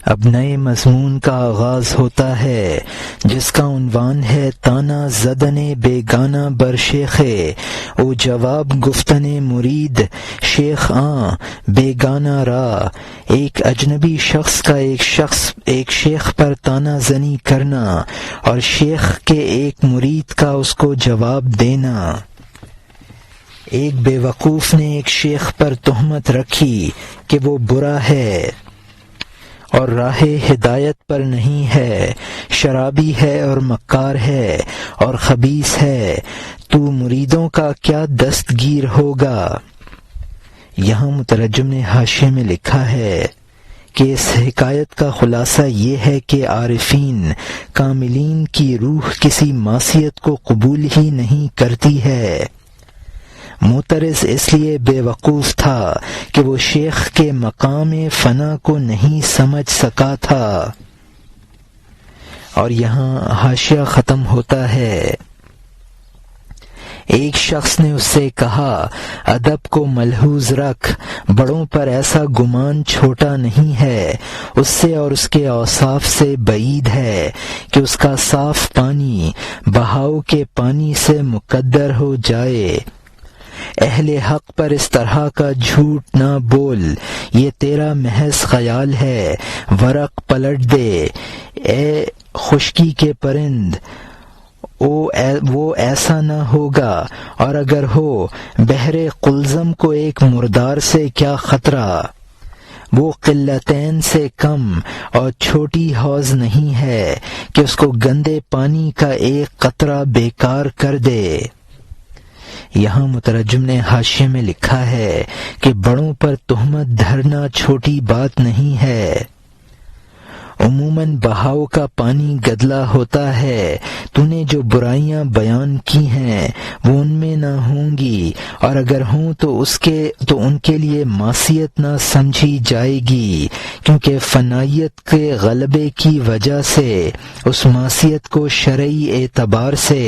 اب نئے مضمون کا آغاز ہوتا ہے جس کا عنوان ہے تانا زدن بیگانہ بر شیخ او جواب گفتن مرید شیخ بیگانہ را۔ ایک اجنبی شخص کا ایک شیخ پر تانا زنی کرنا اور شیخ کے ایک مرید کا اس کو جواب دینا۔ ایک بے وقوف نے ایک شیخ پر تہمت رکھی کہ وہ برا ہے اور راہ ہدایت پر نہیں ہے، شرابی ہے اور مکار ہے اور خبیث ہے، تو مریدوں کا کیا دستگیر ہوگا؟ یہاں مترجم نے حاشیے میں لکھا ہے کہ اس حکایت کا خلاصہ یہ ہے کہ عارفین کاملین کی روح کسی معصیت کو قبول ہی نہیں کرتی ہے۔ معترض اس لیے بے وقوف تھا کہ وہ شیخ کے مقام فنا کو نہیں سمجھ سکا تھا۔ اور یہاں حاشیہ ختم ہوتا ہے۔ ایک شخص نے اس سے کہا، ادب کو ملحوظ رکھ، بڑوں پر ایسا گمان چھوٹا نہیں ہے، اس سے اور اس کے اوصاف سے بعید ہے کہ اس کا صاف پانی بہاؤ کے پانی سے مقدر ہو جائے۔ اہل حق پر اس طرح کا جھوٹ نہ بول، یہ تیرا محض خیال ہے، ورق پلٹ دے اے خشکی کے پرند، وہ ایسا نہ ہوگا، اور اگر ہو بحر قلزم کو ایک مردار سے کیا خطرہ، وہ قلتین سے کم اور چھوٹی حوض نہیں ہے کہ اس کو گندے پانی کا ایک قطرہ بیکار کر دے۔ یہاں مترجم نے حاشیے میں لکھا ہے کہ بڑوں پر تہمت دھرنا چھوٹی بات نہیں ہے۔ عموماً بہاؤ کا پانی گدلا ہوتا ہے، تو نے جو برائیاں بیان کی ہیں وہ ان میں نہ ہوں گی، اور اگر ہوں تو ان کے لیے معصیت نہ سمجھی جائے گی، کیونکہ فنائیت کے غلبے کی وجہ سے اس معصیت کو شرعی اعتبار سے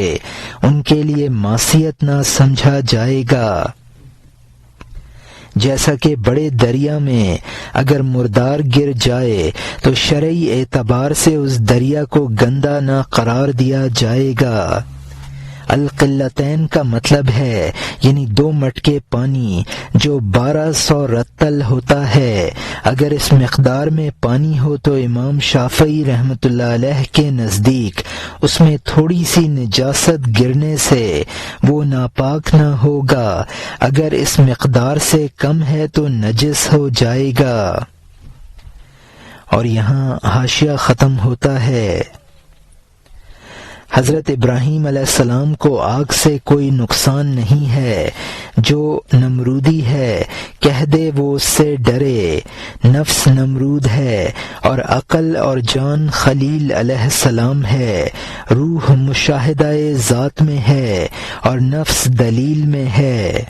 ان کے لیے معصیت نہ سمجھا جائے گا۔ جیسا کہ بڑے دریا میں اگر مردار گر جائے تو شرعی اعتبار سے اس دریا کو گندا نہ قرار دیا جائے گا۔ القلتین کا مطلب ہے یعنی 2 مٹکے پانی جو 1200 رتل ہوتا ہے۔ اگر اس مقدار میں پانی ہو تو امام شافعی رحمۃ اللہ علیہ کے نزدیک اس میں تھوڑی سی نجاست گرنے سے وہ ناپاک نہ ہوگا، اگر اس مقدار سے کم ہے تو نجس ہو جائے گا۔ اور یہاں حاشیہ ختم ہوتا ہے۔ حضرت ابراہیم علیہ السلام کو آگ سے کوئی نقصان نہیں ہے، جو نمرودی ہے کہہ دے وہ اس سے ڈرے۔ نفس نمرود ہے اور عقل اور جان خلیل علیہ السلام ہے۔ روح مشاہدہ ذات میں ہے اور نفس دلیل میں ہے۔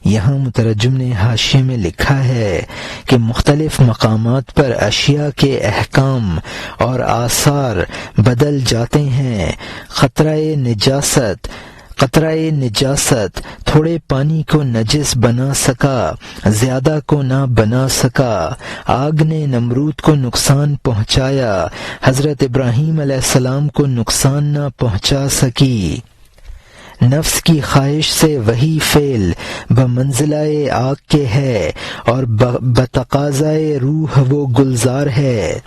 یہاں مترجم نے حاشیے میں لکھا ہے کہ مختلف مقامات پر اشیاء کے احکام اور آثار بدل جاتے ہیں۔ قطرہ نجاست تھوڑے پانی کو نجس بنا سکا، زیادہ کو نہ بنا سکا۔ آگ نے نمرود کو نقصان پہنچایا، حضرت ابراہیم علیہ السلام کو نقصان نہ پہنچا سکی۔ نفس کی خواہش سے وہی فعل بمنزلہ آگ کے ہے اور بتقاضائے روح وہ گلزار ہے۔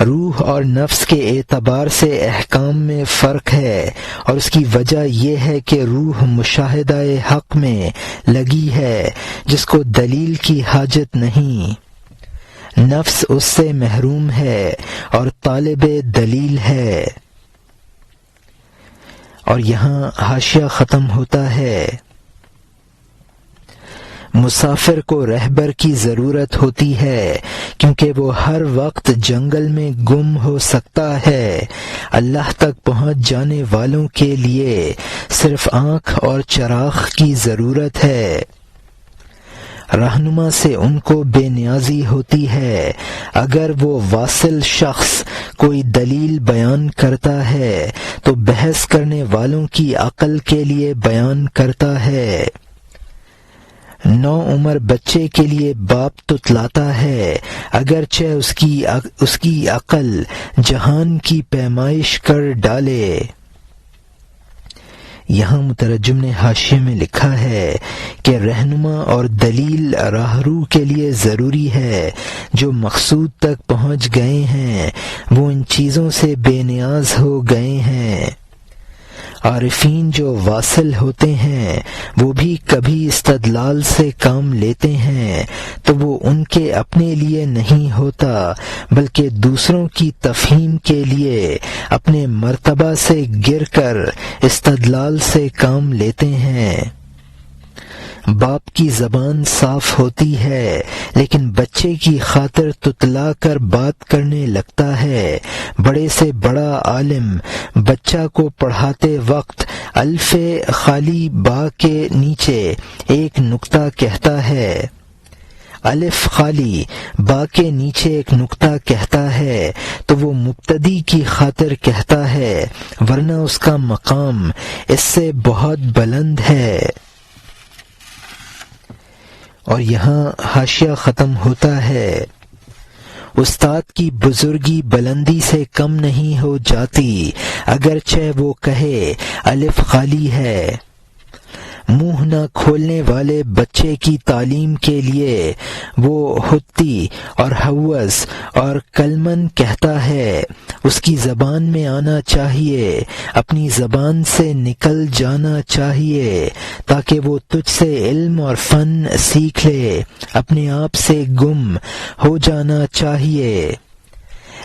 روح اور نفس کے اعتبار سے احکام میں فرق ہے، اور اس کی وجہ یہ ہے کہ روح مشاہدہ حق میں لگی ہے جس کو دلیل کی حاجت نہیں، نفس اس سے محروم ہے اور طالب دلیل ہے۔ اور یہاں حاشیہ ختم ہوتا ہے۔ مسافر کو رہبر کی ضرورت ہوتی ہے کیونکہ وہ ہر وقت جنگل میں گم ہو سکتا ہے۔ اللہ تک پہنچ جانے والوں کے لیے صرف آنکھ اور چراغ کی ضرورت ہے۔ رہنما سے ان کو بے نیازی ہوتی ہے۔ اگر وہ واصل شخص کوئی دلیل بیان کرتا ہے تو بحث کرنے والوں کی عقل کے لیے بیان کرتا ہے۔ نو عمر بچے کے لیے باپ تتلاتا ہے، اگرچہ اس کی عقل جہان کی پیمائش کر ڈالے۔ یہاں مترجم نے حاشیے میں لکھا ہے کہ رہنما اور دلیل راہرو کے لیے ضروری ہے۔ جو مقصود تک پہنچ گئے ہیں وہ ان چیزوں سے بے نیاز ہو گئے ہیں۔ عارفین جو واصل ہوتے ہیں وہ بھی کبھی استدلال سے کام لیتے ہیں تو وہ ان کے اپنے لیے نہیں ہوتا بلکہ دوسروں کی تفہیم کے لیے اپنے مرتبہ سے گر کر استدلال سے کام لیتے ہیں۔ باپ کی زبان صاف ہوتی ہے لیکن بچے کی خاطر تتلا کر بات کرنے لگتا ہے۔ بڑے سے بڑا عالم بچہ کو پڑھاتے وقت الف خالی با کے نیچے ایک نقطہ کہتا ہے، الف خالی با کے نیچے ایک نقطہ کہتا ہے تو وہ مبتدی کی خاطر کہتا ہے، ورنہ اس کا مقام اس سے بہت بلند ہے۔ اور یہاں حاشیہ ختم ہوتا ہے۔ استاد کی بزرگی بلندی سے کم نہیں ہو جاتی اگرچہ وہ کہے الف خالی ہے۔ منہ نہ کھولنے والے بچے کی تعلیم کے لیے وہ حتی اور حوض اور کلمن کہتا ہے، اس کی زبان میں آنا چاہیے، اپنی زبان سے نکل جانا چاہیے تاکہ وہ تجھ سے علم اور فن سیکھ لے، اپنے آپ سے گم ہو جانا چاہیے۔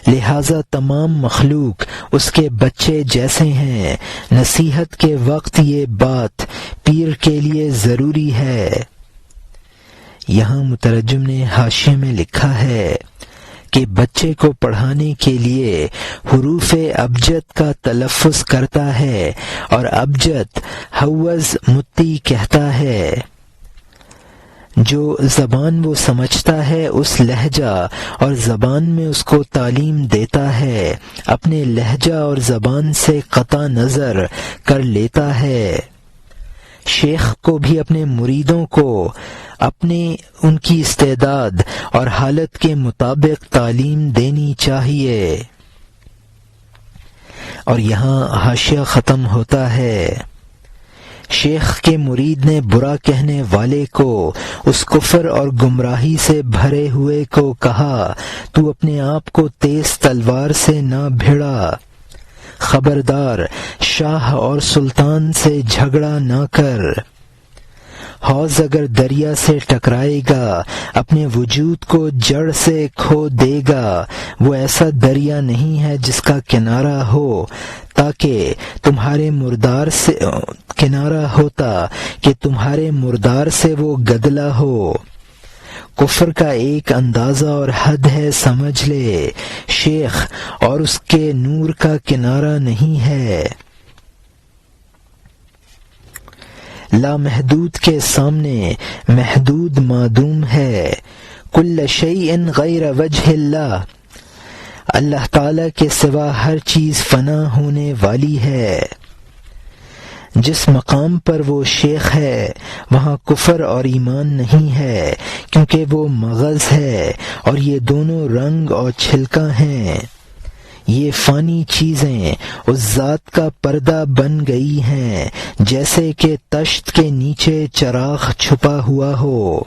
لہذا تمام مخلوق اس کے بچے جیسے ہیں۔ نصیحت کے وقت یہ بات پیر کے لیے ضروری ہے۔ یہاں مترجم نے حاشیے میں لکھا ہے کہ بچے کو پڑھانے کے لیے حروف ابجد کا تلفظ کرتا ہے اور ابجد حوض متی کہتا ہے۔ جو زبان وہ سمجھتا ہے اس لہجہ اور زبان میں اس کو تعلیم دیتا ہے، اپنے لہجہ اور زبان سے قطع نظر کر لیتا ہے۔ شیخ کو بھی اپنے مریدوں کو ان کی استعداد اور حالت کے مطابق تعلیم دینی چاہیے۔ اور یہاں حاشیہ ختم ہوتا ہے۔ شیخ کے مرید نے برا کہنے والے کو، اس کفر اور گمراہی سے بھرے ہوئے کو کہا، تو اپنے آپ کو تیز تلوار سے نہ بھیڑا، خبردار شاہ اور سلطان سے جھگڑا نہ کر۔ حوض اگر دریا سے ٹکرائے گا اپنے وجود کو جڑ سے کھو دے گا، وہ ایسا دریا نہیں ہے جس کا کنارہ ہو تاکہ تمہارے مردار سے کنارہ ہوتا کہ تمہارے مردار سے وہ گدلا ہو۔ کفر کا ایک اندازہ اور حد ہے، سمجھ لے، شیخ اور اس کے نور کا کنارہ نہیں ہے۔ لامحدود کے سامنے محدود معدوم ہے۔ کل شیء غیر وجہ اللہ، اللہ تعالی کے سوا ہر چیز فنا ہونے والی ہے۔ جس مقام پر وہ شیخ ہے وہاں کفر اور ایمان نہیں ہے، کیونکہ وہ مغز ہے اور یہ دونوں رنگ اور چھلکا ہیں۔ یہ فانی چیزیں اس ذات کا پردہ بن گئی ہیں جیسے کہ تشت کے نیچے چراغ چھپا ہوا ہو۔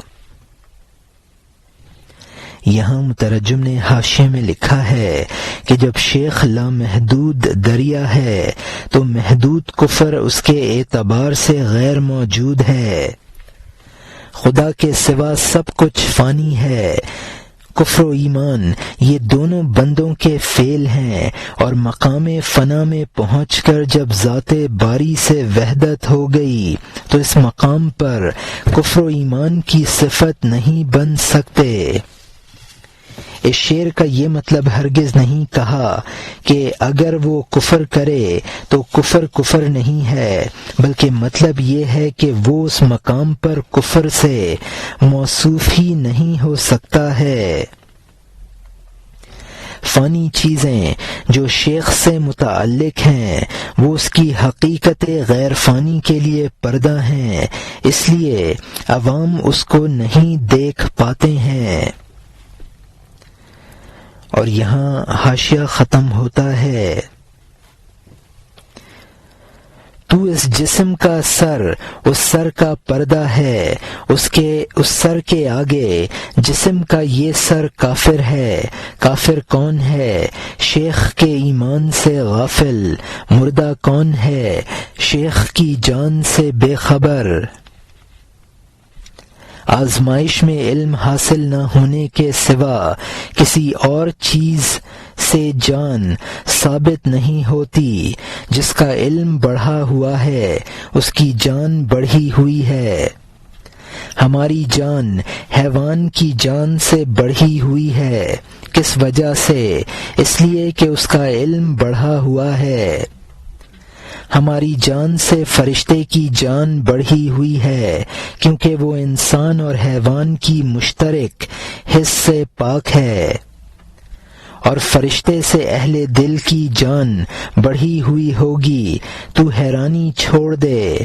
یہاں مترجم نے حاشیے میں لکھا ہے کہ جب شیخ لامحدود دریا ہے تو محدود کفر اس کے اعتبار سے غیر موجود ہے۔ خدا کے سوا سب کچھ فانی ہے۔ کفر و ایمان یہ دونوں بندوں کے فعل ہیں، اور مقام فنا میں پہنچ کر جب ذات باری سے وحدت ہو گئی تو اس مقام پر کفر و ایمان کی صفت نہیں بن سکتے۔ اس شعر کا یہ مطلب ہرگز نہیں کہا کہ اگر وہ کفر کرے تو کفر کفر نہیں ہے، بلکہ مطلب یہ ہے کہ وہ اس مقام پر کفر سے موصوف ہی نہیں ہو سکتا ہے۔ فانی چیزیں جو شیخ سے متعلق ہیں وہ اس کی حقیقت غیر فانی کے لیے پردہ ہیں، اس لیے عوام اس کو نہیں دیکھ پاتے ہیں۔ اور یہاں حاشیہ ختم ہوتا ہے۔ تو اس جسم کا سر اس سر کا پردہ ہے، اس سر کے آگے جسم کا یہ سر کافر ہے۔ کافر کون ہے؟ شیخ کے ایمان سے غافل۔ مردہ کون ہے؟ شیخ کی جان سے بے خبر۔ آزمائش میں علم حاصل نہ ہونے کے سوا کسی اور چیز سے جان ثابت نہیں ہوتی۔ جس کا علم بڑھا ہوا ہے اس کی جان بڑھی ہوئی ہے۔ ہماری جان حیوان کی جان سے بڑھی ہوئی ہے۔ کس وجہ سے؟ اس لیے کہ اس کا علم بڑھا ہوا ہے۔ ہماری جان سے فرشتے کی جان بڑھی ہوئی ہے کیونکہ وہ انسان اور حیوان کی مشترک حص سے پاک ہے، اور فرشتے سے اہل دل کی جان بڑھی ہوئی ہوگی۔ تو حیرانی چھوڑ دے،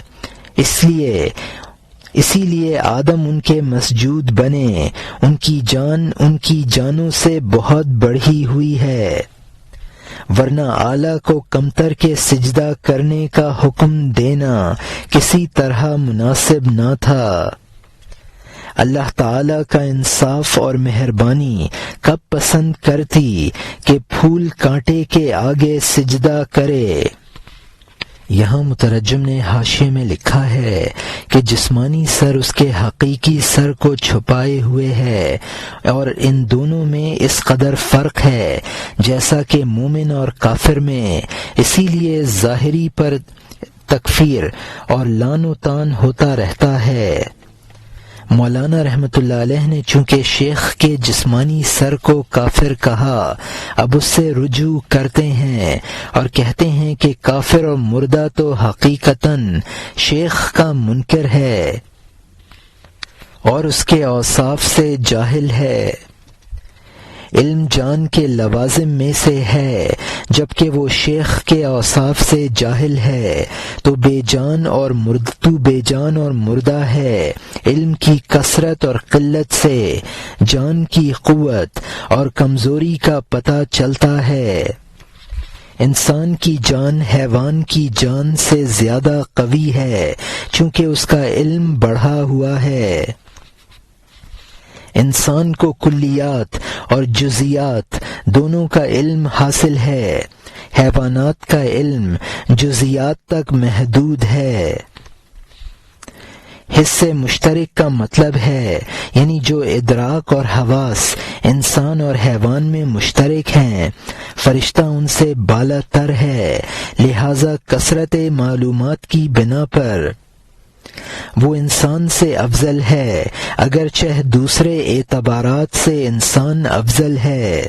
اسی لیے آدم ان کے مسجود بنے، ان کی جان ان کی جانوں سے بہت بڑھی ہوئی ہے، ورنہ اعلیٰ کو کمتر کے سجدہ کرنے کا حکم دینا کسی طرح مناسب نہ تھا۔ اللہ تعالیٰ کا انصاف اور مہربانی کب پسند کرتی کہ پھول کانٹے کے آگے سجدہ کرے۔ یہاں مترجم نے حاشیے میں لکھا ہے کہ جسمانی سر اس کے حقیقی سر کو چھپائے ہوئے ہے، اور ان دونوں میں اس قدر فرق ہے جیسا کہ مومن اور کافر میں، اسی لیے ظاہری پر تکفیر اور لعن و طعن ہوتا رہتا ہے۔ مولانا رحمۃ اللہ علیہ نے چونکہ شیخ کے جسمانی سر کو کافر کہا، اب اس سے رجوع کرتے ہیں اور کہتے ہیں کہ کافر اور مردہ تو حقیقتاً شیخ کا منکر ہے اور اس کے اوصاف سے جاہل ہے۔ علم جان کے لوازم میں سے ہے، جبکہ وہ شیخ کے اوصاف سے جاہل ہے، تو بے جان اور مردہ ہے۔ علم کی کثرت اور قلت سے جان کی قوت اور کمزوری کا پتہ چلتا ہے۔ انسان کی جان حیوان کی جان سے زیادہ قوی ہے چونکہ اس کا علم بڑھا ہوا ہے۔ انسان کو کلیات اور جزیات دونوں کا علم حاصل ہے، حیوانات کا علم جزیات تک محدود ہے۔ حص مشترک کا مطلب ہے یعنی جو ادراک اور حواس انسان اور حیوان میں مشترک ہیں، فرشتہ ان سے بالا تر ہے، لہذا کثرت معلومات کی بنا پر وہ انسان سے افضل ہے، اگرچہ دوسرے اعتبارات سے انسان افضل ہے۔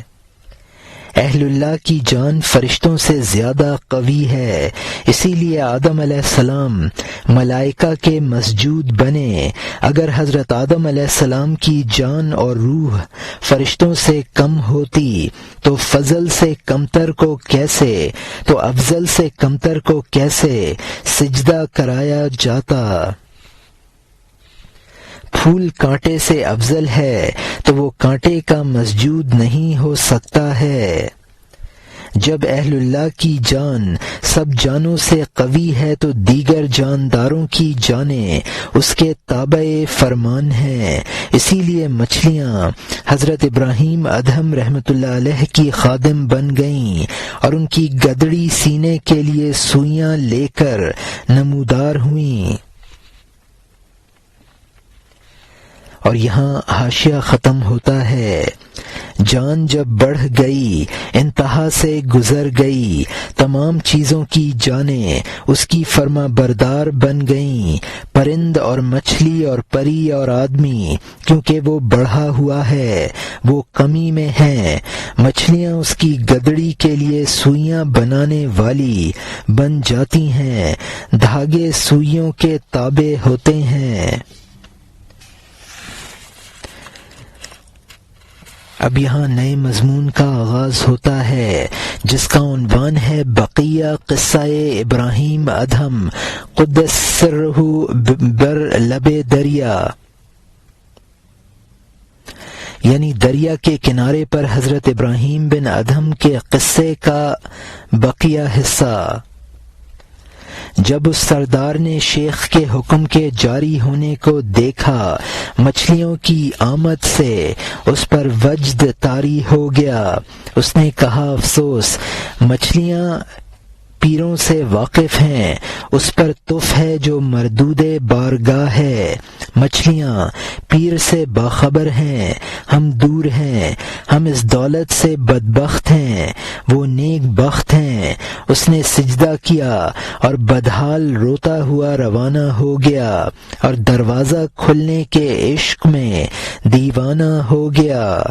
اہل اللہ کی جان فرشتوں سے زیادہ قوی ہے، اسی لیے آدم علیہ السلام ملائکہ کے مسجود بنے۔ اگر حضرت آدم علیہ السلام کی جان اور روح فرشتوں سے کم ہوتی تو فضل سے کمتر کو افضل سے کمتر کو کیسے سجدہ کرایا جاتا؟ پھول کانٹے سے افضل ہے تو وہ کانٹے کا مسجود نہیں ہو سکتا ہے۔ جب اہل اللہ کی جان سب جانوں سے قوی ہے تو دیگر جانداروں کی جانیں اس کے تابع فرمان ہیں۔ اسی لیے مچھلیاں حضرت ابراہیم ادہم رحمۃ اللہ علیہ کی خادم بن گئیں اور ان کی گدڑی سینے کے لیے سوئیاں لے کر نمودار ہوئیں۔ اور یہاں حاشیہ ختم ہوتا ہے۔ جان جب بڑھ گئی انتہا سے گزر گئی، تمام چیزوں کی جانیں اس کی فرما بردار بن گئیں، پرند اور مچھلی اور پری اور آدمی، کیونکہ وہ بڑھا ہوا ہے وہ کمی میں ہیں۔ مچھلیاں اس کی گدڑی کے لیے سوئیاں بنانے والی بن جاتی ہیں، دھاگے سوئیوں کے تابع ہوتے ہیں۔ اب یہاں نئے مضمون کا آغاز ہوتا ہے جس کا عنوان ہے بقیہ قصہ ابراہیم ادہم قدس سرہ بر لب دریا، یعنی دریا کے کنارے پر حضرت ابراہیم بن ادہم کے قصے کا بقیہ حصہ۔ جب اس سردار نے شیخ کے حکم کے جاری ہونے کو دیکھا، مچھلیوں کی آمد سے اس پر وجد طاری ہو گیا۔ اس نے کہا افسوس، مچھلیاں پیروں سے واقف ہیں، اس پر تف ہے جو مردود بارگاہ ہے۔ مچھلیاں پیر سے باخبر ہیں، ہم دور ہیں، ہم اس دولت سے بدبخت ہیں، وہ نیک بخت ہیں۔ اس نے سجدہ کیا اور بدحال روتا ہوا روانہ ہو گیا اور دروازہ کھلنے کے عشق میں دیوانہ ہو گیا۔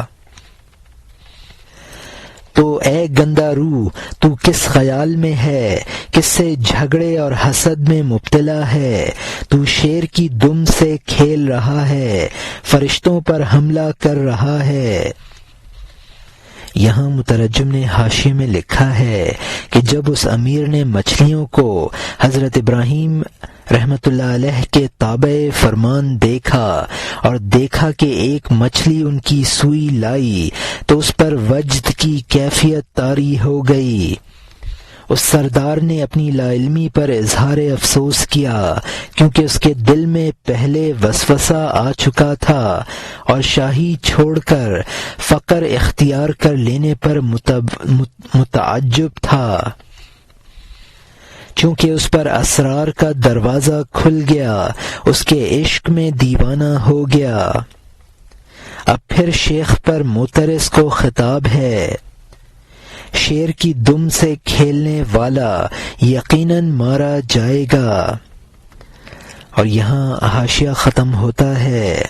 تو اے گندا روح، تو کس خیال میں ہے، کس سے جھگڑے اور حسد میں مبتلا ہے؟ تو شیر کی دم سے کھیل رہا ہے، فرشتوں پر حملہ کر رہا ہے۔ یہاں مترجم نے حاشیے میں لکھا ہے کہ جب اس امیر نے مچھلیوں کو حضرت ابراہیم رحمت اللہ علیہ کے تابع فرمان دیکھا اور دیکھا کہ ایک مچھلی ان کی سوئی لائی تو اس پر وجد کی کیفیت طاری ہو گئی۔ اس سردار نے اپنی لا علمی پر اظہار افسوس کیا کیونکہ اس کے دل میں پہلے وسوسہ آ چکا تھا اور شاہی چھوڑ کر فقر اختیار کر لینے پر متعجب تھا۔ چونکہ اس پر اسرار کا دروازہ کھل گیا، اس کے عشق میں دیوانہ ہو گیا۔ اب پھر شیخ پر معترض کو خطاب ہے، شیر کی دم سے کھیلنے والا یقیناً مارا جائے گا۔ اور یہاں حاشیہ ختم ہوتا ہے،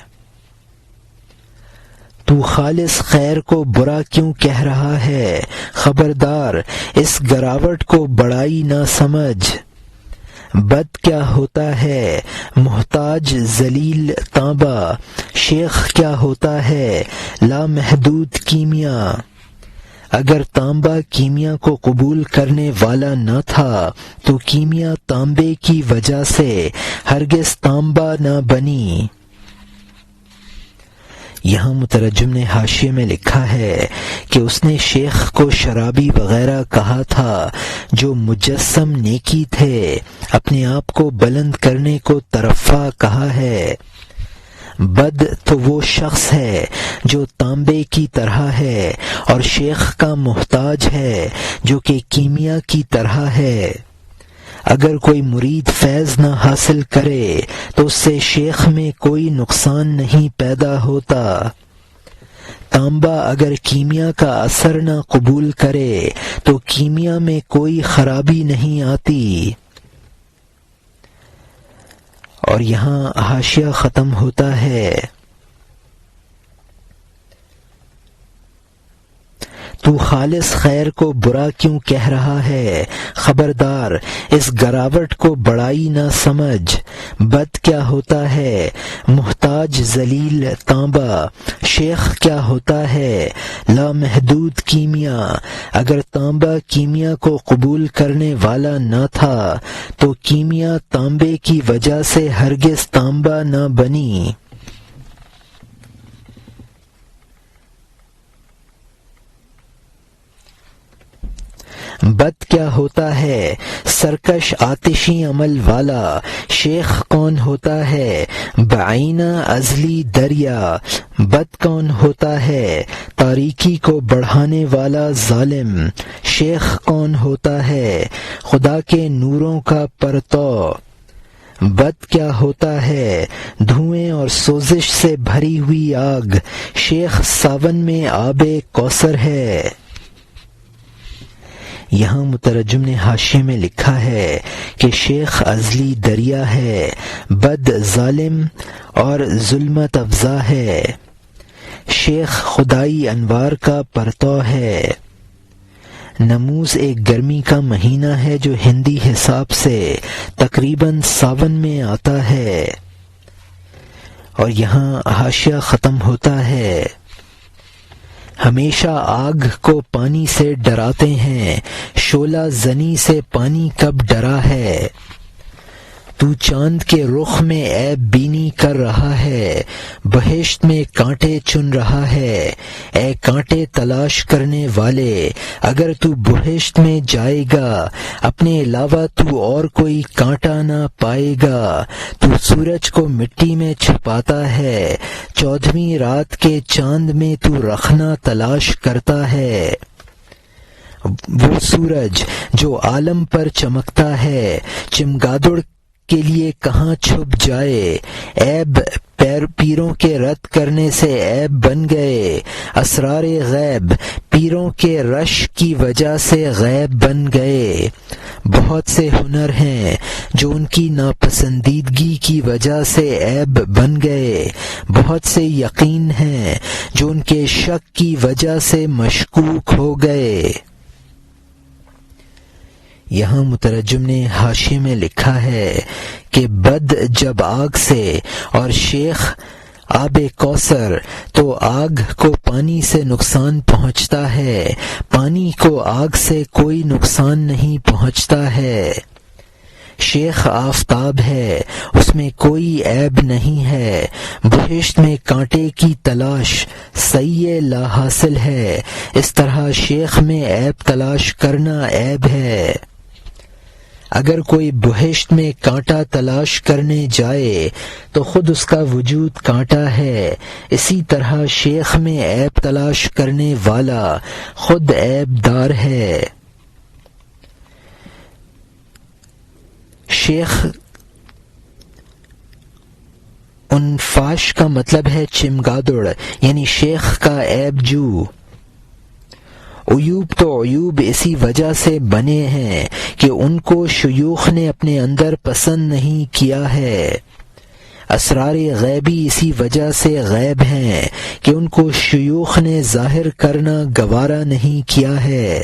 تو خالص خیر کو برا کیوں کہہ رہا ہے؟ خبردار، اس گراوٹ کو بڑائی نہ سمجھ۔ بد کیا ہوتا ہے؟ محتاج ذلیل تانبا۔ شیخ کیا ہوتا ہے؟ لامحدود کیمیا۔ اگر تانبا کیمیا کو قبول کرنے والا نہ تھا تو کیمیا تانبے کی وجہ سے ہرگز تانبا نہ بنی۔ یہاں مترجم نے حاشیے میں لکھا ہے کہ اس نے شیخ کو شرابی وغیرہ کہا تھا جو مجسم نیکی تھے، اپنے آپ کو بلند کرنے کو ترفع کہا ہے۔ بد تو وہ شخص ہے جو تانبے کی طرح ہے اور شیخ کا محتاج ہے جو کہ کیمیا کی طرح ہے۔ اگر کوئی مرید فیض نہ حاصل کرے تو اس سے شیخ میں کوئی نقصان نہیں پیدا ہوتا۔ تانبا اگر کیمیا کا اثر نہ قبول کرے تو کیمیا میں کوئی خرابی نہیں آتی۔ اور یہاں حاشیہ ختم ہوتا ہے، تو خالص خیر کو برا کیوں کہہ رہا ہے؟ خبردار، اس گراوٹ کو بڑائی نہ سمجھ۔ بد کیا ہوتا ہے؟ محتاج ذلیل تانبا۔ شیخ کیا ہوتا ہے؟ لامحدود کیمیا۔ اگر تانبا کیمیا کو قبول کرنے والا نہ تھا تو کیمیا تانبے کی وجہ سے ہرگز تانبا نہ بنی۔ بد کیا ہوتا ہے؟ سرکش آتشی عمل والا۔ شیخ کون ہوتا ہے؟ بعینہ ازلی دریا۔ بد کون ہوتا ہے؟ تاریکی کو بڑھانے والا ظالم۔ شیخ کون ہوتا ہے؟ خدا کے نوروں کا پرتو۔ بد کیا ہوتا ہے؟ دھوئیں اور سوزش سے بھری ہوئی آگ۔ شیخ ساون میں آب کوثر ہے۔ یہاں مترجم نے حاشیے میں لکھا ہے کہ شیخ ازلی دریا ہے، بد ظالم اور ظلمت افزا ہے۔ شیخ خدائی انوار کا پرتو ہے۔ نموز ایک گرمی کا مہینہ ہے جو ہندی حساب سے تقریباً ساون میں آتا ہے۔ اور یہاں حاشیہ ختم ہوتا ہے، ہمیشہ آگ کو پانی سے ڈراتے ہیں، شعلہ زنی سے پانی کب ڈرا ہے؟ تو چاند کے رخ میں عیب بینی کر رہا ہے، بہشت میں کانٹے چن رہا ہے۔ اے کانٹے تلاش کرنے والے، اگر تو بہشت میں جائے گا، اپنے علاوہ تو اور کوئی کانٹا نہ پائے گا۔ تو سورج کو مٹی میں چھپاتا ہے، 14ویں رات کے چاند میں تو رکھنا تلاش کرتا ہے۔ وہ سورج جو عالم پر چمکتا ہے، چمگادڑ کے لیے کہاں چھپ جائے؟ عیب پیروں کے رد کرنے سے عیب بن گئے، اسرار غیب پیروں کے رش کی وجہ سے غیب بن گئے۔ بہت سے ہنر ہیں جو ان کی ناپسندیدگی کی وجہ سے عیب بن گئے، بہت سے یقین ہیں جو ان کے شک کی وجہ سے مشکوک ہو گئے۔ یہاں مترجم نے حاشیے میں لکھا ہے کہ بد جب آگ سے اور شیخ آب کوثر، تو آگ کو پانی سے نقصان پہنچتا ہے، پانی کو آگ سے کوئی نقصان نہیں پہنچتا ہے۔ شیخ آفتاب ہے، اس میں کوئی عیب نہیں ہے۔ بہشت میں کانٹے کی تلاش صحیح لا حاصل ہے، اس طرح شیخ میں عیب تلاش کرنا عیب ہے۔ اگر کوئی بہشت میں کانٹا تلاش کرنے جائے تو خود اس کا وجود کانٹا ہے، اسی طرح شیخ میں عیب تلاش کرنے والا خود عیب دار ہے۔ شیخ انفاش کا مطلب ہے چمگادڑ، یعنی شیخ کا عیب جو۔ عیوب تو عیوب اسی وجہ سے بنے ہیں کہ ان کو شیوخ نے اپنے اندر پسند نہیں کیا ہے۔ اسرار غیبی اسی وجہ سے غیب ہیں کہ ان کو شیوخ نے ظاہر کرنا گوارا نہیں کیا ہے۔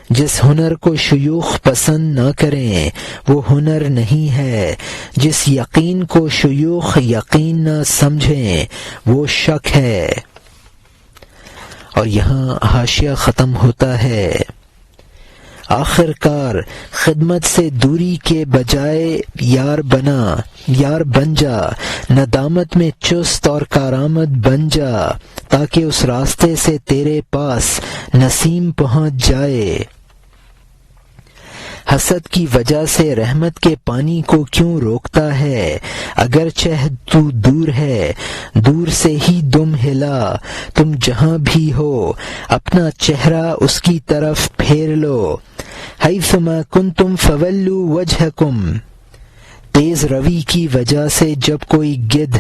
جس ہنر کو شیوخ پسند نہ کریں وہ ہنر نہیں ہے، جس یقین کو شیوخ یقین نہ سمجھیں وہ شک ہے۔ اور یہاں حاشیہ ختم ہوتا ہے۔ آخر کار خدمت سے دوری کے بجائے یار بن جا، ندامت میں چست اور کارآمد بن جا، تاکہ اس راستے سے تیرے پاس نسیم پہنچ جائے۔ حسد کی وجہ سے رحمت کے پانی کو کیوں روکتا ہے؟ اگرچہ تو دور ہے، دور سے ہی دم ہلا، تم جہاں بھی ہو اپنا چہرہ اس کی طرف پھیر لو۔ حیثما کنتم فولوا وجہکم۔ تیز روی کی وجہ سے جب کوئی گدھ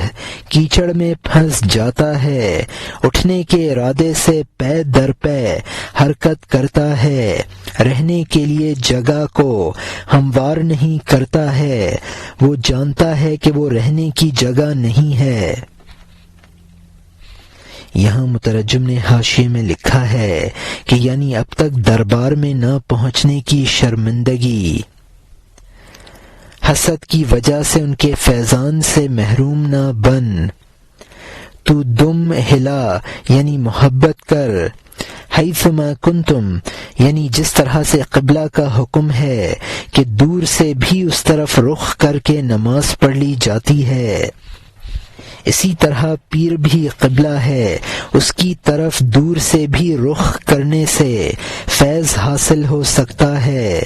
کیچڑ میں پھنس جاتا ہے، اٹھنے کے ارادے سے پے در پے حرکت کرتا ہے، رہنے کے لیے جگہ کو ہموار نہیں کرتا ہے، وہ جانتا ہے کہ وہ رہنے کی جگہ نہیں ہے۔ یہاں مترجم نے حاشیے میں لکھا ہے کہ یعنی اب تک دربار میں نہ پہنچنے کی شرمندگی، حسد کی وجہ سے ان کے فیضان سے محروم نہ بن، تو دم ہلا یعنی محبت کر، حیثما کنتم یعنی جس طرح سے قبلہ کا حکم ہے کہ دور سے بھی اس طرف رخ کر کے نماز پڑھ لی جاتی ہے، اسی طرح پیر بھی قبلہ ہے، اس کی طرف دور سے بھی رخ کرنے سے فیض حاصل ہو سکتا ہے۔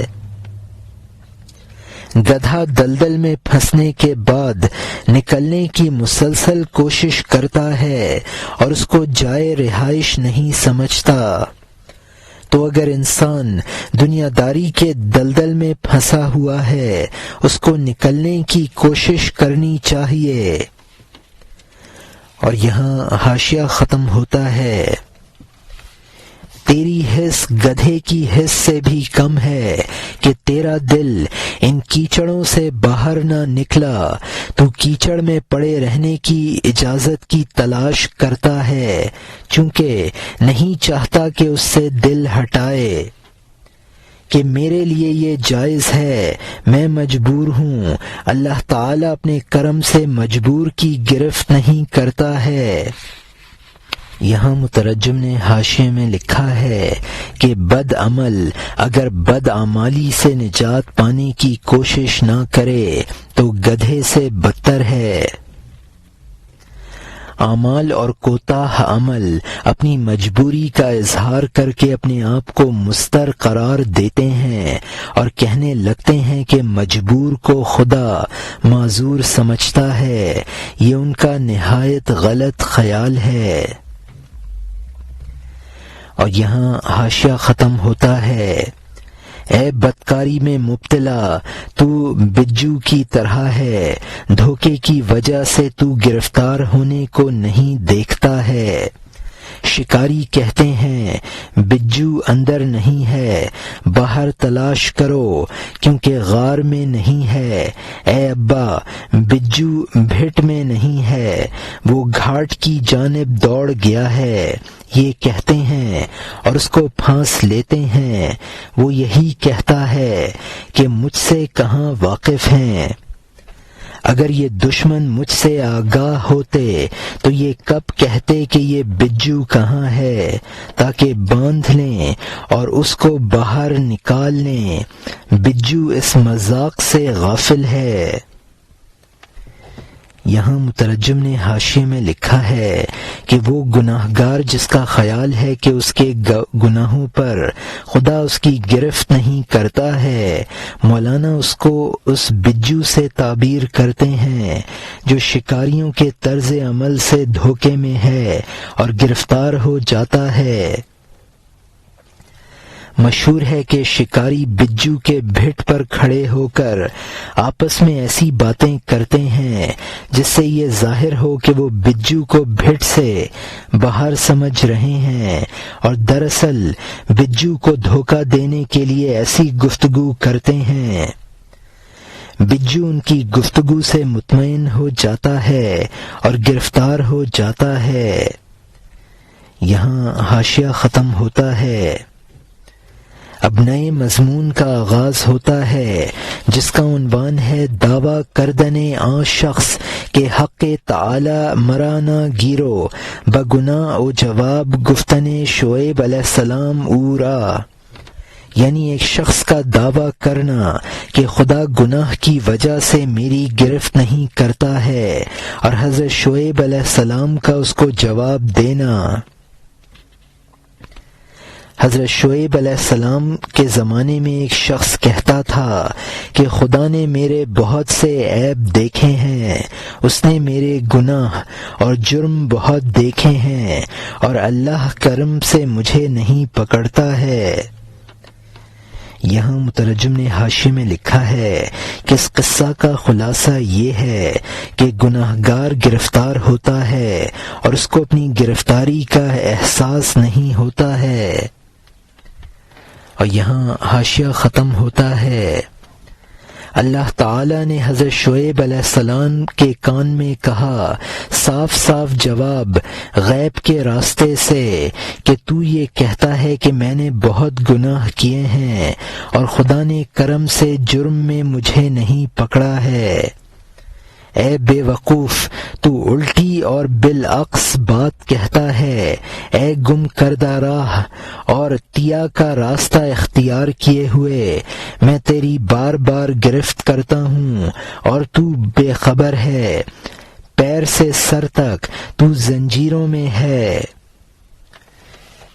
گدھا دلدل میں پھنسنے کے بعد نکلنے کی مسلسل کوشش کرتا ہے اور اس کو جائے رہائش نہیں سمجھتا، تو اگر انسان دنیا داری کے دلدل میں پھنسا ہوا ہے اس کو نکلنے کی کوشش کرنی چاہیے۔ اور یہاں حاشیہ ختم ہوتا ہے۔ تیری حس گدھے کی حس سے بھی کم ہے کہ تیرا دل ان کیچڑوں سے باہر نہ نکلا، تو کیچڑ میں پڑے رہنے کی اجازت کی تلاش کرتا ہے، چونکہ نہیں چاہتا کہ اس سے دل ہٹائے کہ میرے لیے یہ جائز ہے، میں مجبور ہوں۔ اللہ تعالیٰ اپنے کرم سے مجبور کی گرفت نہیں کرتا ہے۔ یہاں مترجم نے حاشیے میں لکھا ہے کہ بد عمل اگر بد عمالی سے نجات پانے کی کوشش نہ کرے تو گدھے سے بدتر ہے۔ اعمال اور کوتاہ عمل اپنی مجبوری کا اظہار کر کے اپنے آپ کو مستر قرار دیتے ہیں اور کہنے لگتے ہیں کہ مجبور کو خدا معذور سمجھتا ہے۔ یہ ان کا نہایت غلط خیال ہے۔ اور یہاں حاشیہ ختم ہوتا ہے، اے بدکاری میں مبتلا تو بجو کی طرح ہے، دھوکے کی وجہ سے تو گرفتار ہونے کو نہیں دیکھتا ہے۔ شکاری کہتے ہیں بجو اندر نہیں ہے، باہر تلاش کرو کیونکہ غار میں نہیں ہے۔ اے ابا، بجو بھٹ میں نہیں ہے، وہ گھاٹ کی جانب دوڑ گیا ہے۔ یہ کہتے ہیں اور اس کو پھانس لیتے ہیں۔ وہ یہی کہتا ہے کہ مجھ سے کہاں واقف ہیں۔ اگر یہ دشمن مجھ سے آگاہ ہوتے تو یہ کب کہتے کہ یہ بجو کہاں ہے، تاکہ باندھ لیں اور اس کو باہر نکال لیں۔ بجو اس مذاق سے غافل ہے۔ یہاں مترجم نے حاشیے میں لکھا ہے کہ وہ گناہ گار جس کا خیال ہے کہ اس کے گناہوں پر خدا اس کی گرفت نہیں کرتا ہے، مولانا اس کو اس بجو سے تعبیر کرتے ہیں جو شکاریوں کے طرز عمل سے دھوکے میں ہے اور گرفتار ہو جاتا ہے۔ مشہور ہے کہ شکاری بجو کے بھٹ پر کھڑے ہو کر آپس میں ایسی باتیں کرتے ہیں جس سے یہ ظاہر ہو کہ وہ بجو کو بھٹ سے باہر سمجھ رہے ہیں، اور دراصل بجو کو دھوکہ دینے کے لیے ایسی گفتگو کرتے ہیں۔ بجو ان کی گفتگو سے مطمئن ہو جاتا ہے اور گرفتار ہو جاتا ہے۔ یہاں حاشیہ ختم ہوتا ہے۔ اب نئے مضمون کا آغاز ہوتا ہے جس کا عنوان ہے دعویٰ کردنے آن شخص کے حق تعالی مرانا گیرو بگناہ و جواب گفتنے شعیب علیہ السلام اورا، یعنی ایک شخص کا دعویٰ کرنا کہ خدا گناہ کی وجہ سے میری گرفت نہیں کرتا ہے اور حضرت شعیب علیہ السلام کا اس کو جواب دینا۔ حضرت شعیب علیہ السلام کے زمانے میں ایک شخص کہتا تھا کہ خدا نے میرے بہت سے عیب دیکھے ہیں، اس نے میرے گناہ اور جرم بہت دیکھے ہیں اور اللہ کرم سے مجھے نہیں پکڑتا ہے۔ یہاں مترجم نے حاشیے میں لکھا ہے کہ اس قصہ کا خلاصہ یہ ہے کہ گناہ گار گرفتار ہوتا ہے اور اس کو اپنی گرفتاری کا احساس نہیں ہوتا ہے۔ اور یہاں حاشیہ ختم ہوتا ہے۔ اللہ تعالیٰ نے حضرت شعیب علیہ السلام کے کان میں کہا صاف صاف جواب غیب کے راستے سے کہ تو یہ کہتا ہے کہ میں نے بہت گناہ کیے ہیں اور خدا نے کرم سے جرم میں مجھے نہیں پکڑا ہے۔ اے بے وقوف، تو الٹی اور بالعکس بات کہتا ہے۔ اے گم کردہ راہ اور تیا کا راستہ اختیار کیے ہوئے، میں تیری بار بار گرفت کرتا ہوں اور تو بے خبر ہے، پیر سے سر تک تو زنجیروں میں ہے۔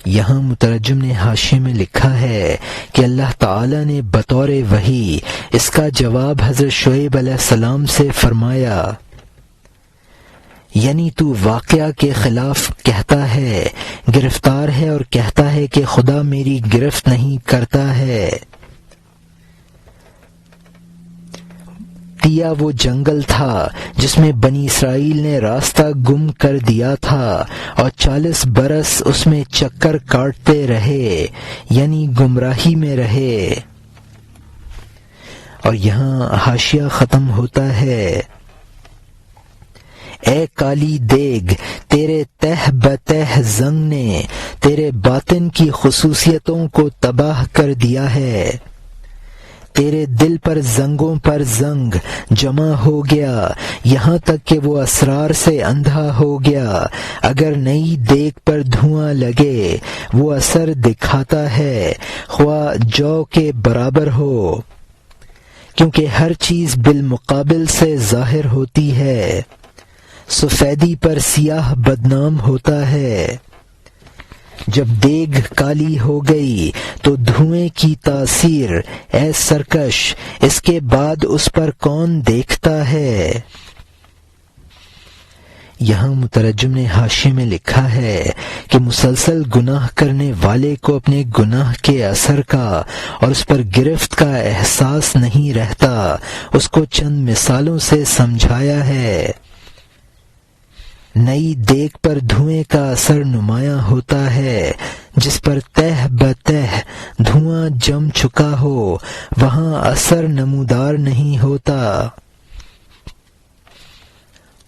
یہاں مترجم نے حاشیے میں لکھا ہے کہ اللہ تعالی نے بطور وحی اس کا جواب حضرت شعیب علیہ السلام سے فرمایا، یعنی تو واقعہ کے خلاف کہتا ہے، گرفتار ہے اور کہتا ہے کہ خدا میری گرفت نہیں کرتا ہے۔ تیا وہ جنگل تھا جس میں بنی اسرائیل نے راستہ گم کر دیا تھا اور 40 برس اس میں چکر کاٹتے رہے، یعنی گمراہی میں رہے۔ اور یہاں حاشیہ ختم ہوتا ہے۔ اے کالی دیگ، تیرے تہ بتہ زنگ نے تیرے باطن کی خصوصیتوں کو تباہ کر دیا ہے۔ تیرے دل پر زنگوں پر زنگ جمع ہو گیا، یہاں تک کہ وہ اسرار سے اندھا ہو گیا۔ اگر نئی دیگ پر دھواں لگے وہ اثر دکھاتا ہے، خواہ جو کے برابر ہو، کیونکہ ہر چیز بالمقابل سے ظاہر ہوتی ہے۔ سفیدی پر سیاہ بدنام ہوتا ہے۔ جب دیگ کالی ہو گئی تو دھوئیں کی تاثیر، اے سرکش اس کے بعد اس پر کون دیکھتا ہے؟ یہاں مترجم نے حاشیے میں لکھا ہے کہ مسلسل گناہ کرنے والے کو اپنے گناہ کے اثر کا اور اس پر گرفت کا احساس نہیں رہتا۔ اس کو چند مثالوں سے سمجھایا ہے۔ نئی دیگ پر دھوئیں کا اثر نمایاں ہوتا ہے، جس پر تہ بتہ دھواں جم چکا ہو وہاں اثر نمودار نہیں ہوتا۔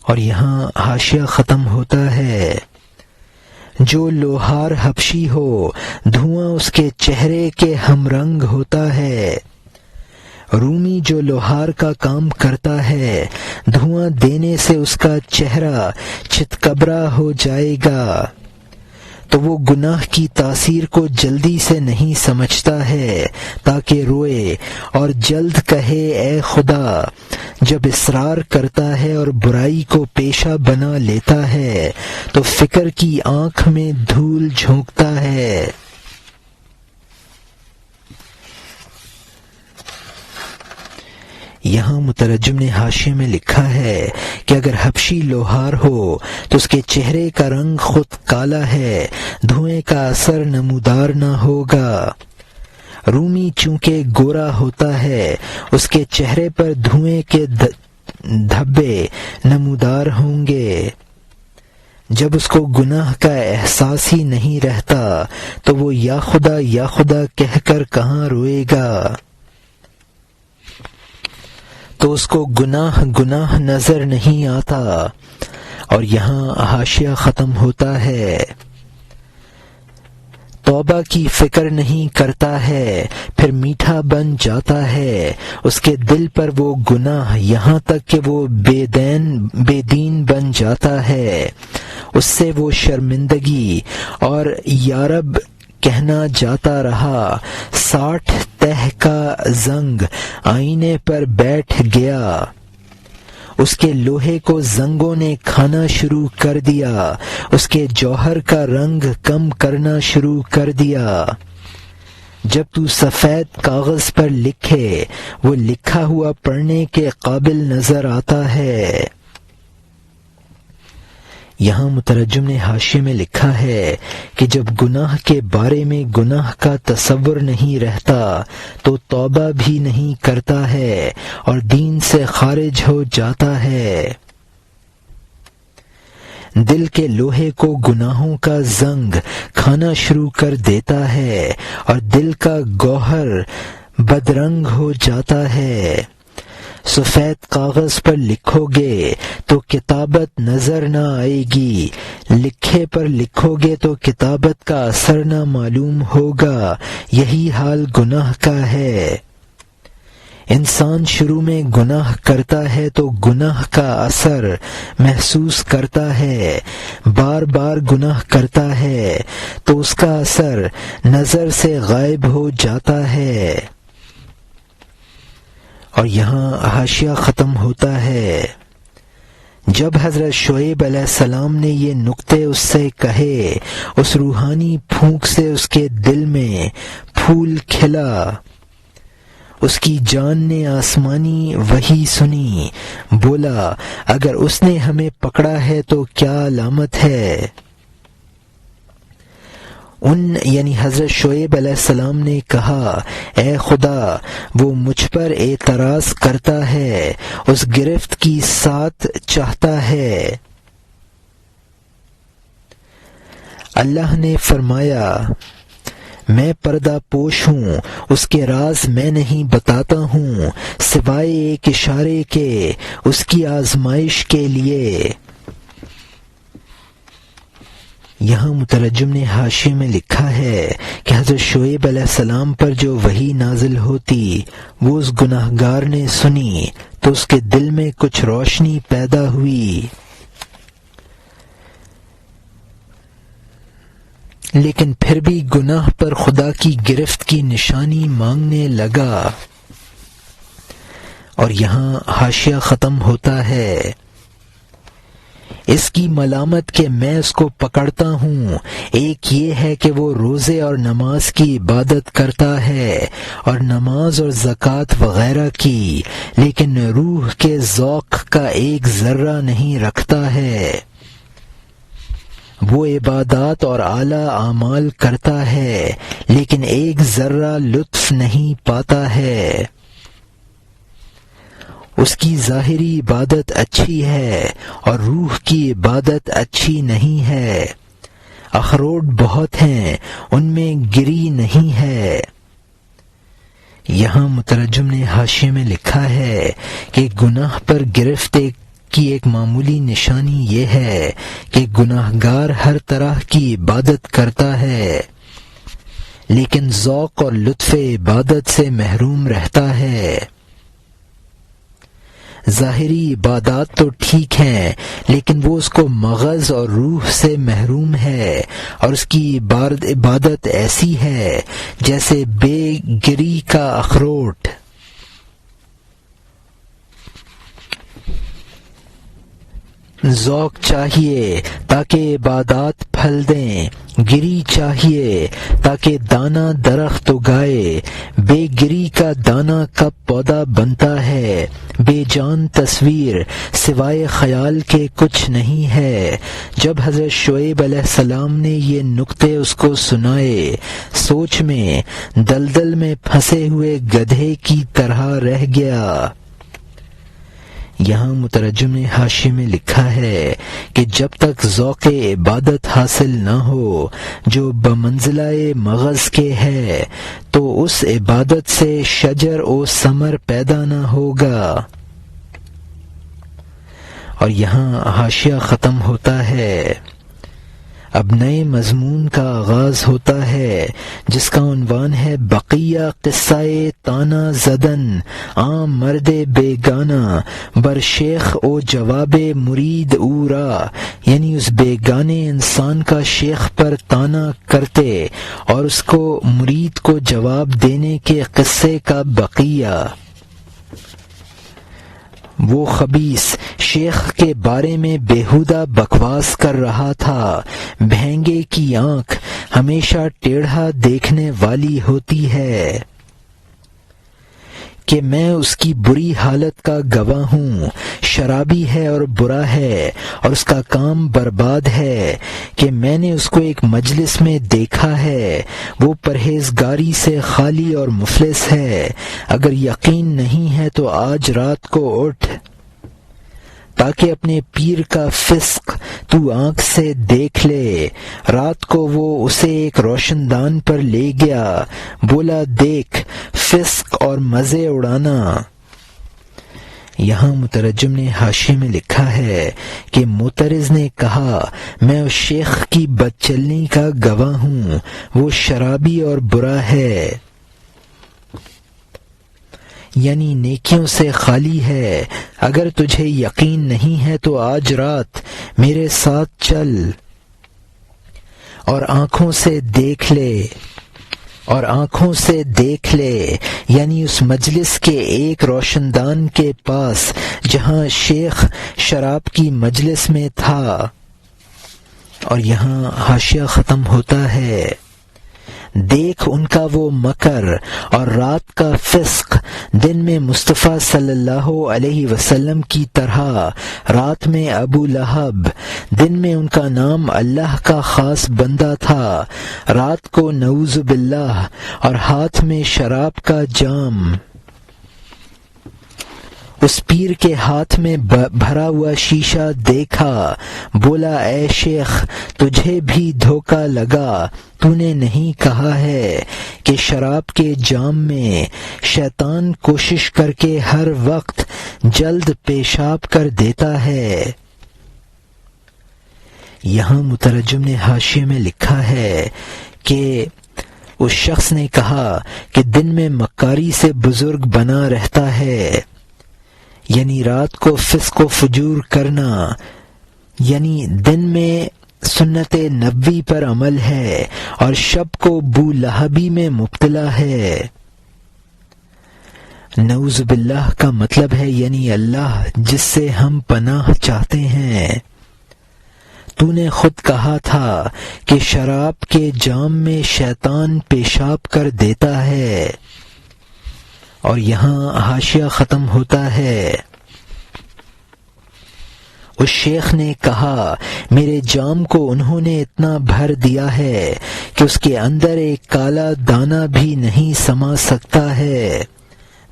اور یہاں حاشیہ ختم ہوتا ہے۔ جو لوہار حبشی ہو دھواں اس کے چہرے کے ہم رنگ ہوتا ہے۔ رومی جو لوہار کا کام کرتا ہے دھواں دینے سے اس کا چہرہ چتکبرا ہو جائے گا، تو وہ گناہ کی تاثیر کو جلدی سے نہیں سمجھتا ہے تاکہ روئے اور جلد کہے اے خدا۔ جب اصرار کرتا ہے اور برائی کو پیشہ بنا لیتا ہے تو فکر کی آنکھ میں دھول جھونکتا ہے۔ یہاں مترجم نے حاشیے میں لکھا ہے کہ اگر حبشی لوہار ہو تو اس کے چہرے کا رنگ خود کالا ہے، دھوئیں کا اثر نمودار نہ ہوگا۔ رومی چونکہ گورا ہوتا ہے اس کے چہرے پر دھوئیں کے دھبے نمودار ہوں گے۔ جب اس کو گناہ کا احساس ہی نہیں رہتا تو وہ یا خدا کہہ کر کہاں روئے گا؟ تو اس کو گناہ نظر نہیں آتا۔ اور یہاں حاشیہ ختم ہوتا ہے۔ توبہ کی فکر نہیں کرتا ہے، پھر میٹھا بن جاتا ہے اس کے دل پر وہ گناہ، یہاں تک کہ وہ بے دین بن جاتا ہے۔ اس سے وہ شرمندگی اور یارب کہنا جاتا رہا۔ 60 تہ کا زنگ آئینے پر بیٹھ گیا، اس کے لوہے کو زنگوں نے کھانا شروع کر دیا، اس کے جوہر کا رنگ کم کرنا شروع کر دیا۔ جب تو سفید کاغذ پر لکھے وہ لکھا ہوا پڑھنے کے قابل نظر آتا ہے۔ یہاں مترجم نے حاشیے میں لکھا ہے کہ جب گناہ کے بارے میں گناہ کا تصور نہیں رہتا تو توبہ بھی نہیں کرتا ہے اور دین سے خارج ہو جاتا ہے۔ دل کے لوہے کو گناہوں کا زنگ کھانا شروع کر دیتا ہے اور دل کا گوہر بدرنگ ہو جاتا ہے۔ سفید کاغذ پر لکھو گے تو کتابت نظر نہ آئے گی، لکھے پر لکھو گے تو کتابت کا اثر نہ معلوم ہوگا۔ یہی حال گناہ کا ہے۔ انسان شروع میں گناہ کرتا ہے تو گناہ کا اثر محسوس کرتا ہے، بار بار گناہ کرتا ہے تو اس کا اثر نظر سے غائب ہو جاتا ہے۔ اور یہاں حاشیہ ختم ہوتا ہے۔ جب حضرت شعیب علیہ السلام نے یہ نکتے اس سے کہے، اس روحانی پھونک سے اس کے دل میں پھول کھلا، اس کی جان نے آسمانی وحی سنی، بولا اگر اس نے ہمیں پکڑا ہے تو کیا علامت ہے؟ یعنی حضرت شعیب علیہ السلام نے کہا اے خدا وہ مجھ پر اعتراض کرتا ہے، اس گرفت کی ساتھ چاہتا ہے۔ اللہ نے فرمایا میں پردہ پوش ہوں، اس کے راز میں نہیں بتاتا ہوں سوائے ایک اشارے کے، اس کی آزمائش کے لیے۔ یہاں مترجم نے حاشیے میں لکھا ہے کہ حضرت شعیب علیہ السلام پر جو وحی نازل ہوتی وہ اس گناہ گار نے سنی تو اس کے دل میں کچھ روشنی پیدا ہوئی، لیکن پھر بھی گناہ پر خدا کی گرفت کی نشانی مانگنے لگا۔ اور یہاں حاشیہ ختم ہوتا ہے، اس کی ملامت کہ میں اس کو پکڑتا ہوں، ایک یہ ہے کہ وہ روزے اور نماز کی عبادت کرتا ہے اور نماز اور زکوٰۃ وغیرہ کی، لیکن روح کے ذوق کا ایک ذرہ نہیں رکھتا ہے۔ وہ عبادات اور اعلیٰ اعمال کرتا ہے لیکن ایک ذرہ لطف نہیں پاتا ہے۔ اس کی ظاہری عبادت اچھی ہے اور روح کی عبادت اچھی نہیں ہے۔ اخروٹ بہت ہیں، ان میں گری نہیں ہے۔ یہاں مترجم نے حاشیے میں لکھا ہے کہ گناہ پر گرفت کی ایک معمولی نشانی یہ ہے کہ گناہ گار ہر طرح کی عبادت کرتا ہے لیکن ذوق اور لطف عبادت سے محروم رہتا ہے۔ ظاہری عبادات تو ٹھیک ہیں لیکن وہ اس کو مغز اور روح سے محروم ہے، اور اس کی عبادت ایسی ہے جیسے بے گری کا اخروٹ۔ ذوق چاہیے تاکہ عبادات پھل دیں، گری چاہیے تاکہ دانہ درخت اگائے۔ بے گری کا دانہ کب پودا بنتا ہے؟ بے جان تصویر سوائے خیال کے کچھ نہیں ہے۔ جب حضرت شعیب علیہ السلام نے یہ نکتے اس کو سنائے، سوچ میں دلدل میں پھنسے ہوئے گدھے کی طرح رہ گیا۔ یہاں مترجم نے حاشیے میں لکھا ہے کہ جب تک ذوق عبادت حاصل نہ ہو جو بمنزلہ مغز کے ہے تو اس عبادت سے شجر و ثمر پیدا نہ ہوگا۔ اور یہاں حاشیہ ختم ہوتا ہے۔ اب نئے مضمون کا آغاز ہوتا ہے جس کا عنوان ہے بقیہ قصہ تانا زدن عام مرد بیگانہ بر شیخ او جواب مرید اورا، یعنی اس بیگانے انسان کا شیخ پر تانا کرتے اور اس کو مرید کو جواب دینے کے قصے کا بقیہ۔ وہ خبیث شیخ کے بارے میں بیہودہ بکواس کر رہا تھا۔ بھینگے کی آنکھ ہمیشہ ٹیڑھا دیکھنے والی ہوتی ہے کہ میں اس کی بری حالت کا گواہ ہوں۔ شرابی ہے اور برا ہے اور اس کا کام برباد ہے کہ میں نے اس کو ایک مجلس میں دیکھا ہے۔ وہ پرہیزگاری سے خالی اور مفلس ہے۔ اگر یقین نہیں ہے تو آج رات کو اٹھ تاکہ اپنے پیر کا فسق تو آنکھ سے دیکھ لے۔ رات کو وہ اسے ایک روشن دان پر لے گیا، بولا دیکھ فسق اور مزے اڑانا۔ یہاں مترجم نے حاشیے میں لکھا ہے کہ معترض نے کہا میں اس شیخ کی بد چلنی کا گواہ ہوں، وہ شرابی اور برا ہے، یعنی نیکیوں سے خالی ہے۔ اگر تجھے یقین نہیں ہے تو آج رات میرے ساتھ چل اور آنکھوں سے دیکھ لے، یعنی اس مجلس کے ایک روشن دان کے پاس جہاں شیخ شراب کی مجلس میں تھا۔ اور یہاں حاشیہ ختم ہوتا ہے۔ دیکھ ان کا وہ مکر اور رات کا فسق، دن میں مصطفیٰ صلی اللہ علیہ وسلم کی طرح، رات میں ابو لہب، دن میں ان کا نام اللہ کا خاص بندہ تھا، رات کو نعوذ باللہ، اور ہاتھ میں شراب کا جام۔ اس پیر کے ہاتھ میں بھرا ہوا شیشہ دیکھا، بولا اے شیخ تجھے بھی دھوکہ لگا، تو نے نہیں کہا ہے کہ شراب کے جام میں شیطان کوشش کر کے ہر وقت جلد پیشاب کر دیتا ہے۔ یہاں مترجم نے حاشیے میں لکھا ہے کہ اس شخص نے کہا کہ دن میں مکاری سے بزرگ بنا رہتا ہے، یعنی رات کو فسق و فجور کرنا، یعنی دن میں سنت نبوی پر عمل ہے اور شب کو بو لہبی میں مبتلا ہے۔ نعوذ باللہ کا مطلب ہے یعنی اللہ جس سے ہم پناہ چاہتے ہیں۔ تو نے خود کہا تھا کہ شراب کے جام میں شیطان پیشاب کر دیتا ہے، اور یہاں حاشیہ ختم ہوتا ہے۔ اس شیخ نے کہا میرے جام کو انہوں نے اتنا بھر دیا ہے کہ اس کے اندر ایک کالا دانہ بھی نہیں سما سکتا ہے،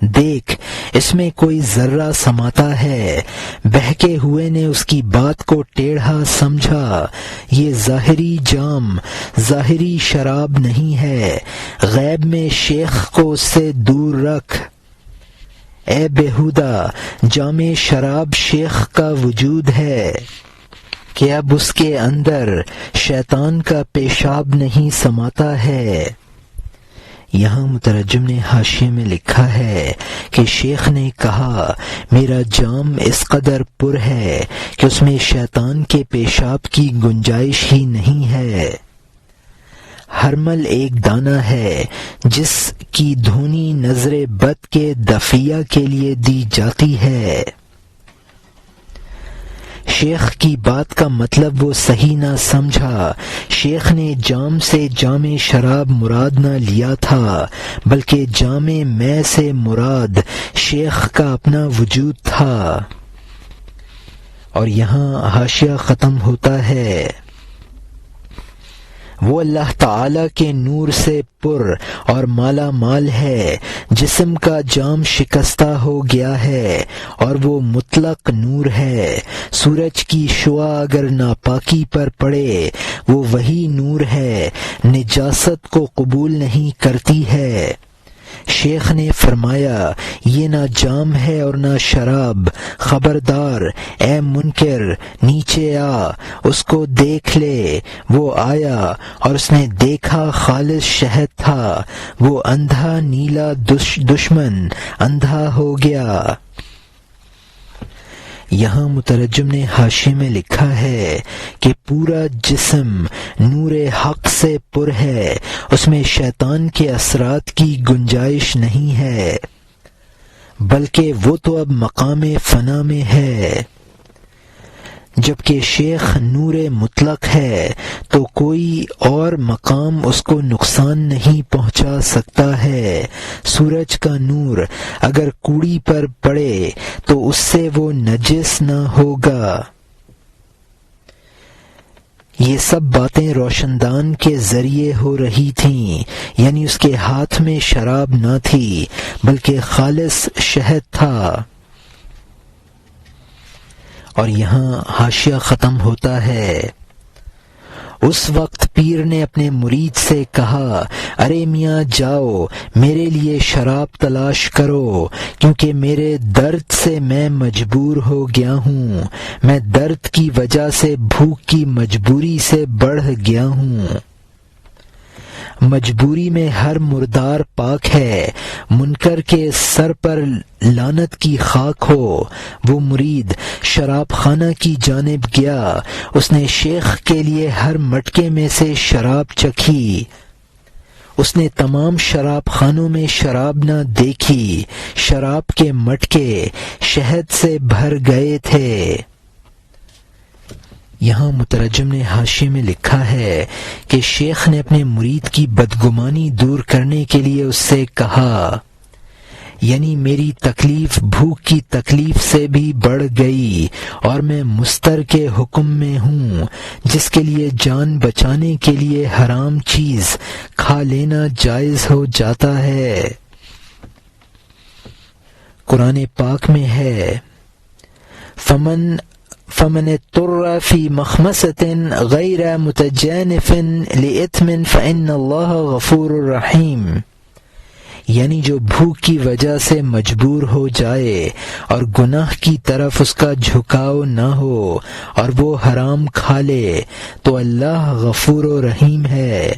دیکھ اس میں کوئی ذرہ سماتا ہے۔ بہکے ہوئے نے اس کی بات کو ٹیڑھا سمجھا، یہ ظاہری جام ظاہری شراب نہیں ہے، غیب میں شیخ کو اس سے دور رکھ۔ اے بیہودہ، جام شراب شیخ کا وجود ہے کہ اب اس کے اندر شیطان کا پیشاب نہیں سماتا ہے۔ یہاں مترجم نے حاشیے میں لکھا ہے کہ شیخ نے کہا میرا جام اس قدر پر ہے کہ اس میں شیطان کے پیشاب کی گنجائش ہی نہیں ہے۔ ہرمل ایک دانہ ہے جس کی دھونی نظر بد کے دفیہ کے لیے دی جاتی ہے۔ شیخ کی بات کا مطلب وہ صحیح نہ سمجھا۔ شیخ نے جام سے جام شراب مراد نہ لیا تھا، بلکہ جام میں سے مراد شیخ کا اپنا وجود تھا۔ اور یہاں حاشیہ ختم ہوتا ہے۔ وہ اللہ تعالی کے نور سے پر اور مالا مال ہے، جسم کا جام شکستہ ہو گیا ہے اور وہ مطلق نور ہے۔ سورج کی شعاع اگر ناپاکی پر پڑے وہ وہی نور ہے، نجاست کو قبول نہیں کرتی ہے۔ شیخ نے فرمایا یہ نہ جام ہے اور نہ شراب، خبردار اے منکر، نیچے آ، اس کو دیکھ لے۔ وہ آیا اور اس نے دیکھا خالص شہد تھا، وہ اندھا نیلا دشمن اندھا ہو گیا۔ یہاں مترجم نے حاشیے میں لکھا ہے کہ پورا جسم نور حق سے پر ہے، اس میں شیطان کے اثرات کی گنجائش نہیں ہے، بلکہ وہ تو اب مقام فنا میں ہے۔ جبکہ شیخ نور مطلق ہے تو کوئی اور مقام اس کو نقصان نہیں پہنچا سکتا ہے۔ سورج کا نور اگر کوڑی پر پڑے تو اس سے وہ نجس نہ ہوگا۔ یہ سب باتیں روشن دان کے ذریعے ہو رہی تھیں، یعنی اس کے ہاتھ میں شراب نہ تھی بلکہ خالص شہد تھا۔ اور یہاں حاشیہ ختم ہوتا ہے۔ اس وقت پیر نے اپنے مرید سے کہا ارے میاں جاؤ میرے لیے شراب تلاش کرو، کیونکہ میرے درد سے میں مجبور ہو گیا ہوں، میں درد کی وجہ سے بھوک کی مجبوری سے بڑھ گیا ہوں۔ مجبوری میں ہر مردار پاک ہے، منکر کے سر پر لعنت کی خاک ہو۔ وہ مرید شراب خانہ کی جانب گیا، اس نے شیخ کے لیے ہر مٹکے میں سے شراب چکھی، اس نے تمام شراب خانوں میں شراب نہ دیکھی، شراب کے مٹکے شہد سے بھر گئے تھے۔ یہاں مترجم نے حاشیے میں لکھا ہے کہ شیخ نے اپنے مرید کی بدگمانی دور کرنے کے لیے اس سے کہا یعنی میری تکلیف بھوک کی تکلیف سے بھی بڑھ گئی اور میں مستر کے حکم میں ہوں، جس کے لیے جان بچانے کے لیے حرام چیز کھا لینا جائز ہو جاتا ہے۔ قرآن پاک میں ہے فمن اضطر فی مخمصۃ غیر متجانف لإثم فإن اللہ غفور رحیم، یعنی جو بھوک کی وجہ سے مجبور ہو جائے اور گناہ کی طرف اس کا جھکاؤ نہ ہو اور وہ حرام کھا لے تو اللہ غفور و رحیم ہے۔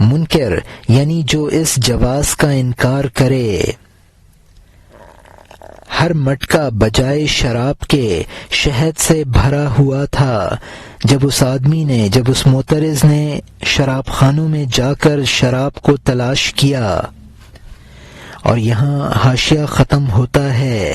منکر یعنی جو اس جواز کا انکار کرے، ہر مٹکا بجائے شراب کے شہد سے بھرا ہوا تھا۔ جب اس معترض نے شراب خانوں میں جا کر شراب کو تلاش کیا، اور یہاں حاشیہ ختم ہوتا ہے۔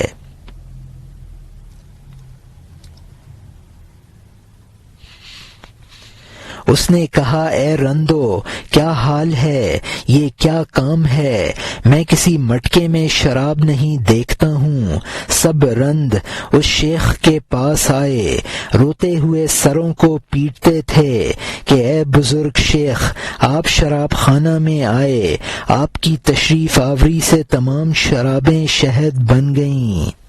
اس نے کہا اے رندو کیا حال ہے، یہ کیا کام ہے، میں کسی مٹکے میں شراب نہیں دیکھتا ہوں۔ سب رند اس شیخ کے پاس آئے، روتے ہوئے سروں کو پیٹتے تھے کہ اے بزرگ شیخ، آپ شراب خانہ میں آئے، آپ کی تشریف آوری سے تمام شرابیں شہد بن گئیں،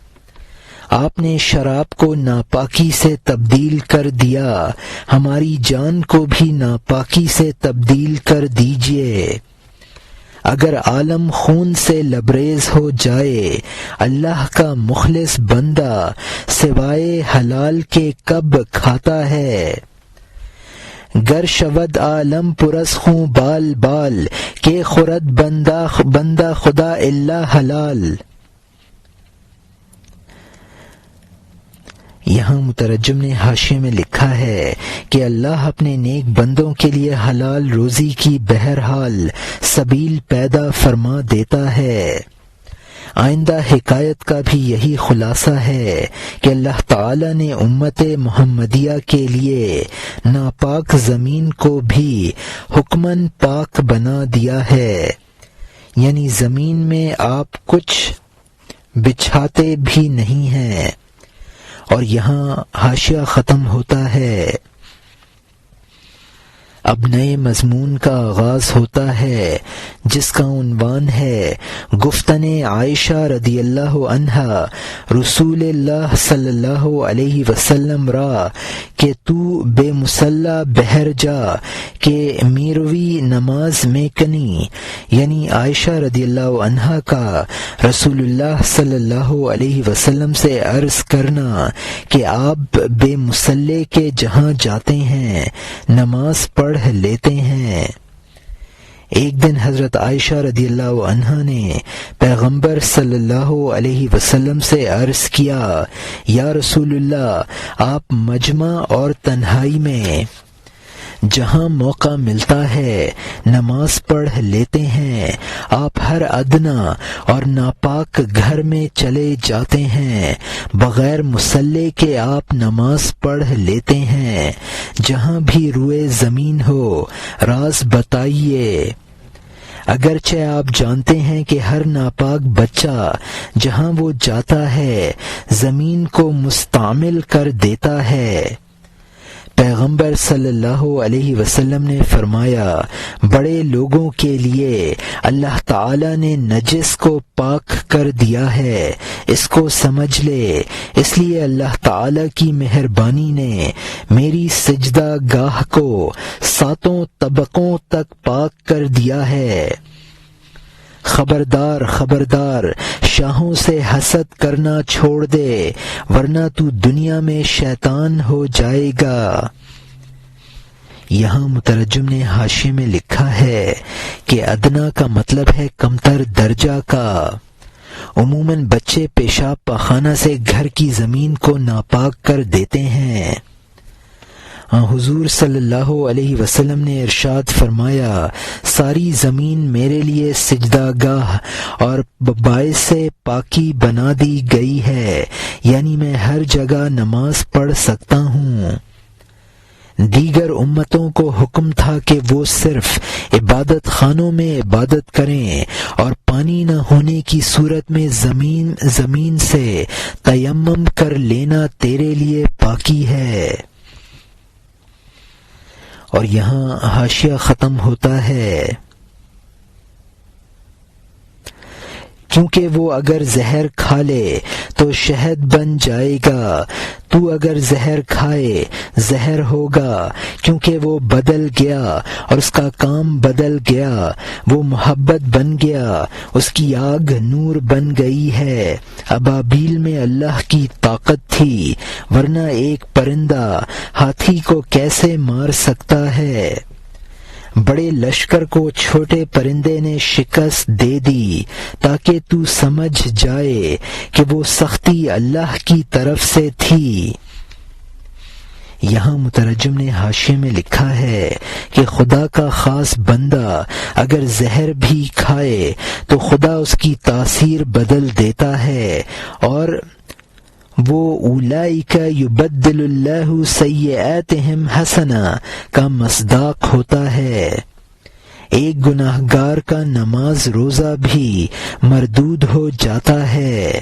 آپ نے شراب کو ناپاکی سے تبدیل کر دیا، ہماری جان کو بھی ناپاکی سے تبدیل کر دیجئے۔ اگر عالم خون سے لبریز ہو جائے، اللہ کا مخلص بندہ سوائے حلال کے کب کھاتا ہے؟ گر شود عالم پرس خوں بال بال، کہ خورد بندہ خدا الا حلال۔ یہاں مترجم نے حاشیے میں لکھا ہے کہ اللہ اپنے نیک بندوں کے لیے حلال روزی کی بہرحال سبیل پیدا فرما دیتا ہے۔ آئندہ حکایت کا بھی یہی خلاصہ ہے کہ اللہ تعالی نے امت محمدیہ کے لیے ناپاک زمین کو بھی حکماً پاک بنا دیا ہے، یعنی زمین میں آپ کچھ بچھاتے بھی نہیں ہیں۔ اور یہاں حاشیہ ختم ہوتا ہے۔ اب نئے مضمون کا آغاز ہوتا ہے جس کا عنوان ہے گفتن عائشہ رضی اللہ عنہا رسول اللہ صلی اللہ علیہ وسلم را کہ تو بے مسلح بہر جا کہ میروی نماز میں کنی، یعنی عائشہ رضی اللہ عنہا کا رسول اللہ صلی اللہ علیہ وسلم سے عرض کرنا کہ آپ بے مسلح کے جہاں جاتے ہیں نماز پڑھ لیتے ہیں۔ ایک دن حضرت عائشہ رضی اللہ عنہا نے پیغمبر صلی اللہ علیہ وسلم سے عرض کیا یا رسول اللہ، آپ مجمع اور تنہائی میں جہاں موقع ملتا ہے نماز پڑھ لیتے ہیں، آپ ہر ادنا اور ناپاک گھر میں چلے جاتے ہیں، بغیر مصلی کے آپ نماز پڑھ لیتے ہیں، جہاں بھی روئے زمین ہو راز بتائیے۔ اگرچہ آپ جانتے ہیں کہ ہر ناپاک بچہ جہاں وہ جاتا ہے زمین کو مستعمل کر دیتا ہے۔ پیغمبر صلی اللہ علیہ وسلم نے فرمایا، بڑے لوگوں کے لیے اللہ تعالی نے نجس کو پاک کر دیا ہے، اس کو سمجھ لے، اس لیے اللہ تعالی کی مہربانی نے میری سجدہ گاہ کو 7 طبقوں تک پاک کر دیا ہے۔ خبردار خبردار، شاہوں سے حسد کرنا چھوڑ دے ورنہ تو دنیا میں شیطان ہو جائے گا۔ یہاں مترجم نے حاشیے میں لکھا ہے کہ ادنا کا مطلب ہے کمتر درجہ کا۔ عموماً بچے پیشاب پاخانہ سے گھر کی زمین کو ناپاک کر دیتے ہیں۔ حضور صلی اللہ علیہ وسلم نے ارشاد فرمایا، ساری زمین میرے لیے سجدہ گاہ اور باعث پاکی بنا دی گئی ہے، یعنی میں ہر جگہ نماز پڑھ سکتا ہوں۔ دیگر امتوں کو حکم تھا کہ وہ صرف عبادت خانوں میں عبادت کریں اور پانی نہ ہونے کی صورت میں زمین سے تیمم کر لینا تیرے لیے پاکی ہے۔ اور یہاں حاشیہ ختم ہوتا ہے۔ کیونکہ وہ اگر زہر کھا لے تو شہد بن جائے گا، تو اگر زہر کھائے زہر ہوگا، کیونکہ وہ بدل گیا اور اس کا کام بدل گیا، وہ محبت بن گیا، اس کی آگ نور بن گئی ہے۔ ابابیل میں اللہ کی طاقت تھی، ورنہ ایک پرندہ ہاتھی کو کیسے مار سکتا ہے؟ بڑے لشکر کو چھوٹے پرندے نے شکست دے دی تاکہ تو سمجھ جائے کہ وہ سختی اللہ کی طرف سے تھی۔ یہاں مترجم نے حاشیے میں لکھا ہے کہ خدا کا خاص بندہ اگر زہر بھی کھائے تو خدا اس کی تاثیر بدل دیتا ہے، اور وہ اولئک یبدل اللہ سیئاتہم حسنا کا مصداق ہوتا ہے۔ ایک گناہ گار کا نماز روزہ بھی مردود ہو جاتا ہے۔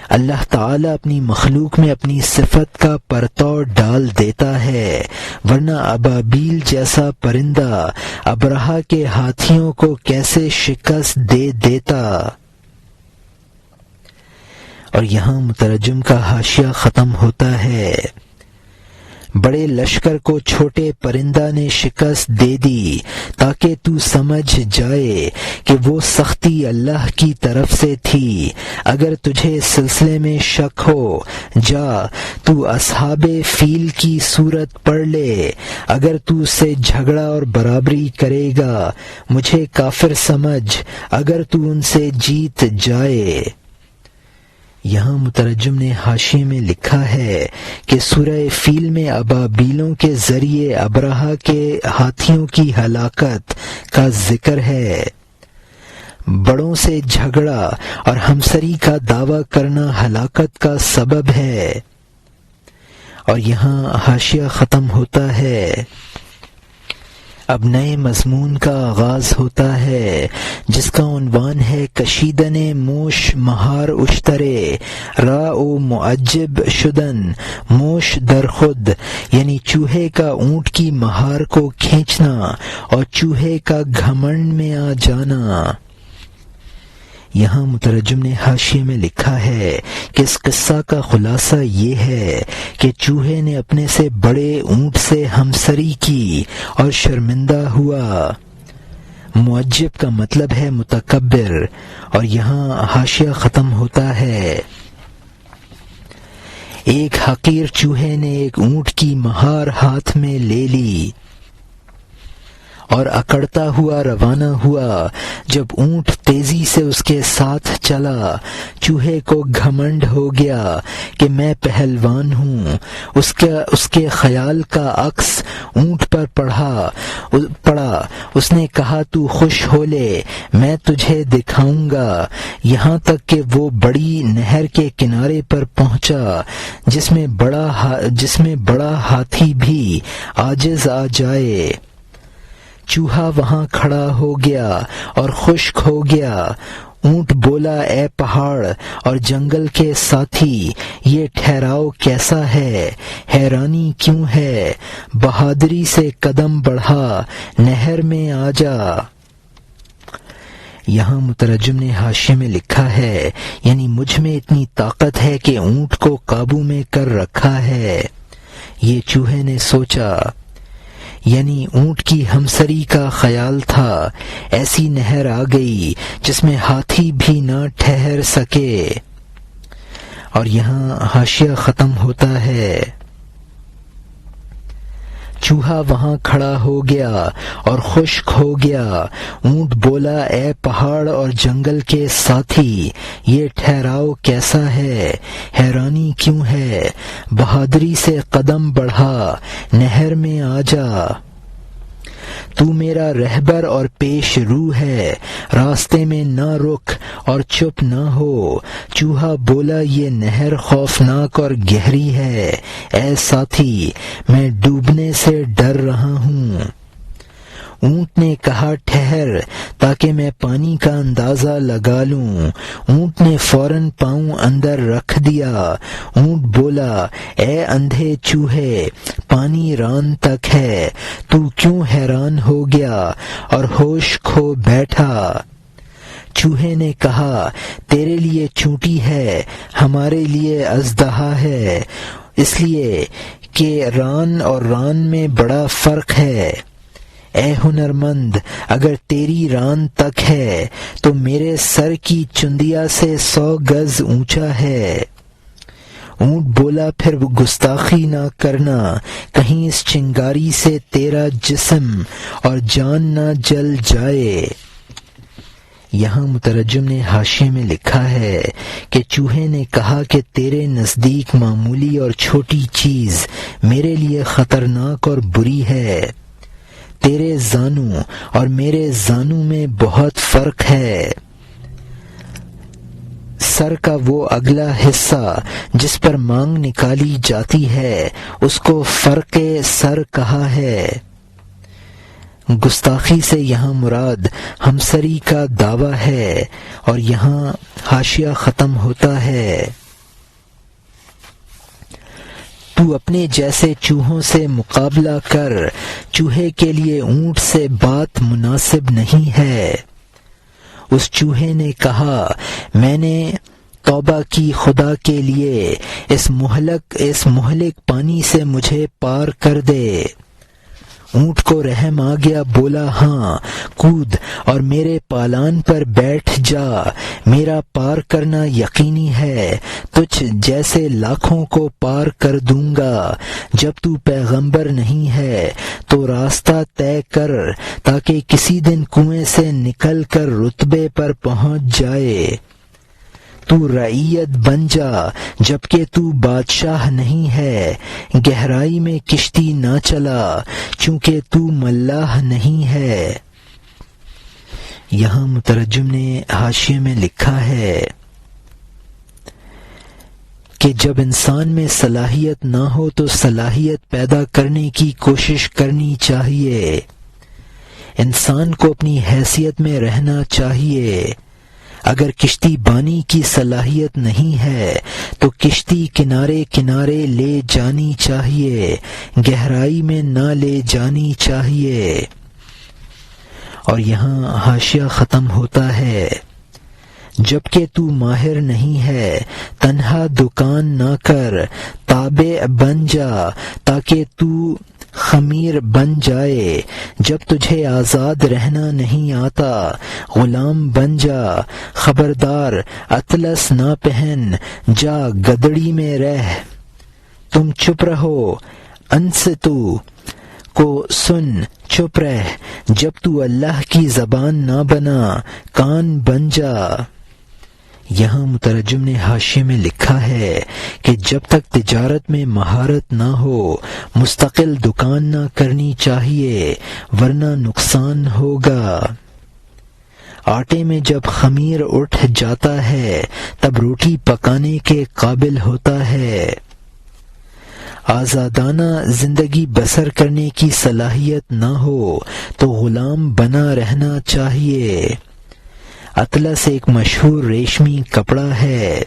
اللہ تعالیٰ اپنی مخلوق میں اپنی صفت کا پرتو ڈال دیتا ہے، ورنہ ابابیل جیسا پرندہ ابرہہ کے ہاتھیوں کو کیسے شکست دے دیتا۔ اور یہاں مترجم کا حاشیہ ختم ہوتا ہے۔ بڑے لشکر کو چھوٹے پرندہ نے شکست دے دی تاکہ تو سمجھ جائے کہ وہ سختی اللہ کی طرف سے تھی۔ اگر تجھے اس سلسلے میں شک ہو، جا تو اصحاب فیل کی صورت پڑھ لے۔ اگر تو اس سے جھگڑا اور برابری کرے گا، مجھے کافر سمجھ، اگر تو ان سے جیت جائے۔ یہاں مترجم نے حاشیے میں لکھا ہے کہ سورہ فیل میں ابابیلوں کے ذریعے ابرہہ کے ہاتھیوں کی ہلاکت کا ذکر ہے۔ بڑوں سے جھگڑا اور ہمسری کا دعویٰ کرنا ہلاکت کا سبب ہے۔ اور یہاں حاشیہ ختم ہوتا ہے۔ اب نئے مضمون کا آغاز ہوتا ہے جس کا عنوان ہے کشیدن موش مہار اشترے را او معجب شدن موش در خود، یعنی چوہے کا اونٹ کی مہار کو کھینچنا اور چوہے کا گھمنڈ میں آ جانا۔ یہاں مترجم نے حاشیے میں لکھا ہے کہ اس قصہ کا خلاصہ یہ ہے کہ چوہے نے اپنے سے بڑے اونٹ سے ہمسری کی اور شرمندہ ہوا۔ معجب کا مطلب ہے متکبر، اور یہاں حاشیہ ختم ہوتا ہے۔ ایک حقیر چوہے نے ایک اونٹ کی مہار ہاتھ میں لے لی اور اکڑتا ہوا روانہ ہوا۔ جب اونٹ تیزی سے اس کے ساتھ چلا، چوہے کو گھمنڈ ہو گیا کہ میں پہلوان ہوں۔ اس کے خیال کا عکس اونٹ پر پڑا۔ اس نے کہا تو خوش ہو لے، میں تجھے دکھاؤں گا، یہاں تک کہ وہ بڑی نہر کے کنارے پر پہنچا جس میں بڑا ہاتھی بھی عاجز آ جائے۔ چوہا وہاں کھڑا ہو گیا اور خشک ہو گیا۔ اونٹ بولا، اے پہاڑ اور جنگل کے ساتھی، یہ ٹھہراؤ کیسا ہے؟ حیرانی کیوں ہے؟ بہادری سے قدم بڑھا، نہر میں آ جا۔ یہاں مترجم نے حاشیے میں لکھا ہے، یعنی مجھ میں اتنی طاقت ہے کہ اونٹ کو قابو میں کر رکھا ہے۔ یہ چوہے نے سوچا، یعنی اونٹ کی ہمسری کا خیال تھا۔ ایسی نہر آ گئی جس میں ہاتھی بھی نہ ٹھہر سکے۔ اور یہاں حاشیہ ختم ہوتا ہے۔ چوہا وہاں کھڑا ہو گیا اور خشک ہو گیا۔ اونٹ بولا، اے پہاڑ اور جنگل کے ساتھی، یہ ٹھہراؤ کیسا ہے؟ حیرانی کیوں ہے؟ بہادری سے قدم بڑھا، نہر میں آ جا۔ تو میرا رہبر اور پیش رو ہے، راستے میں نہ رک اور چپ نہ ہو۔ چوہا بولا، یہ نہر خوفناک اور گہری ہے، اے ساتھی، میں ڈوبنے سے ڈر رہا ہوں۔ اونٹ نے کہا، ٹھہر تاکہ میں پانی کا اندازہ لگا لوں۔ اونٹ نے فوراً پاؤں اندر رکھ دیا۔ اونٹ بولا، اے اندھے چوہے، پانی ران تک ہے، تو کیوں حیران ہو گیا اور ہوش کھو بیٹھا؟ چوہے نے کہا تیرے لیے چونٹی ہے، ہمارے لیے اژدہا ہے، اس لیے کہ ران اور ران میں بڑا فرق ہے۔ اے ہنرمند، اگر تیری ران تک ہے تو میرے سر کی چندیا سے 100 گز اونچا ہے۔ اونٹ بولا پھر گستاخی نہ کرنا، کہیں اس چنگاری سے تیرا جسم اور جان نہ جل جائے۔ یہاں مترجم نے حاشیے میں لکھا ہے کہ چوہے نے کہا کہ تیرے نزدیک معمولی اور چھوٹی چیز میرے لیے خطرناک اور بری ہے، تیرے زانو اور میرے زانو میں بہت فرق ہے۔ سر کا وہ اگلا حصہ جس پر مانگ نکالی جاتی ہے اس کو فرق سر کہا ہے۔ گستاخی سے یہاں مراد ہمسری کا دعویٰ ہے، اور یہاں حاشیہ ختم ہوتا ہے۔ تو اپنے جیسے چوہوں سے مقابلہ کر، چوہے کے لیے اونٹ سے بات مناسب نہیں ہے۔ اس چوہے نے کہا میں نے توبہ کی خدا کے لیے، اس مہلک پانی سے مجھے پار کر دے۔ اونٹ کو رحم آ گیا، بولا ہاں کود اور میرے پالان پر بیٹھ جا، میرا پار کرنا یقینی ہے، تجھ جیسے لاکھوں کو پار کر دوں گا۔ جب تو پیغمبر نہیں ہے تو راستہ طے کر تاکہ کسی دن کنویں سے نکل کر رتبے پر پہنچ جائے۔ تو رعیت بن جا جبکہ تو بادشاہ نہیں ہے، گہرائی میں کشتی نہ چلا چونکہ تو ملاح نہیں ہے۔ یہاں مترجم نے حاشیے میں لکھا ہے کہ جب انسان میں صلاحیت نہ ہو تو صلاحیت پیدا کرنے کی کوشش کرنی چاہیے۔ انسان کو اپنی حیثیت میں رہنا چاہیے۔ اگر کشتی بانی کی صلاحیت نہیں ہے تو کشتی کنارے کنارے لے جانی چاہیے، گہرائی میں نہ لے جانی چاہیے۔ اور یہاں حاشیہ ختم ہوتا ہے۔ جبکہ تو ماہر نہیں ہے، تنہا دکان نہ کر، تابع بن جا تاکہ تو خمیر بن جائے۔ جب تجھے آزاد رہنا نہیں آتا، غلام بن جا۔ خبردار اطلس نہ پہن، جا گدڑی میں رہ۔ تم چپ رہو، انصتو کو سن، چپ رہ۔ جب تو اللہ کی زبان نہ بنا، کان بن جا۔ یہاں مترجم نے حاشیے میں لکھا ہے کہ جب تک تجارت میں مہارت نہ ہو مستقل دکان نہ کرنی چاہیے، ورنہ نقصان ہوگا۔ آٹے میں جب خمیر اٹھ جاتا ہے تب روٹی پکانے کے قابل ہوتا ہے۔ آزادانہ زندگی بسر کرنے کی صلاحیت نہ ہو تو غلام بنا رہنا چاہیے۔ اطلس ایک مشہور ریشمی کپڑا ہے۔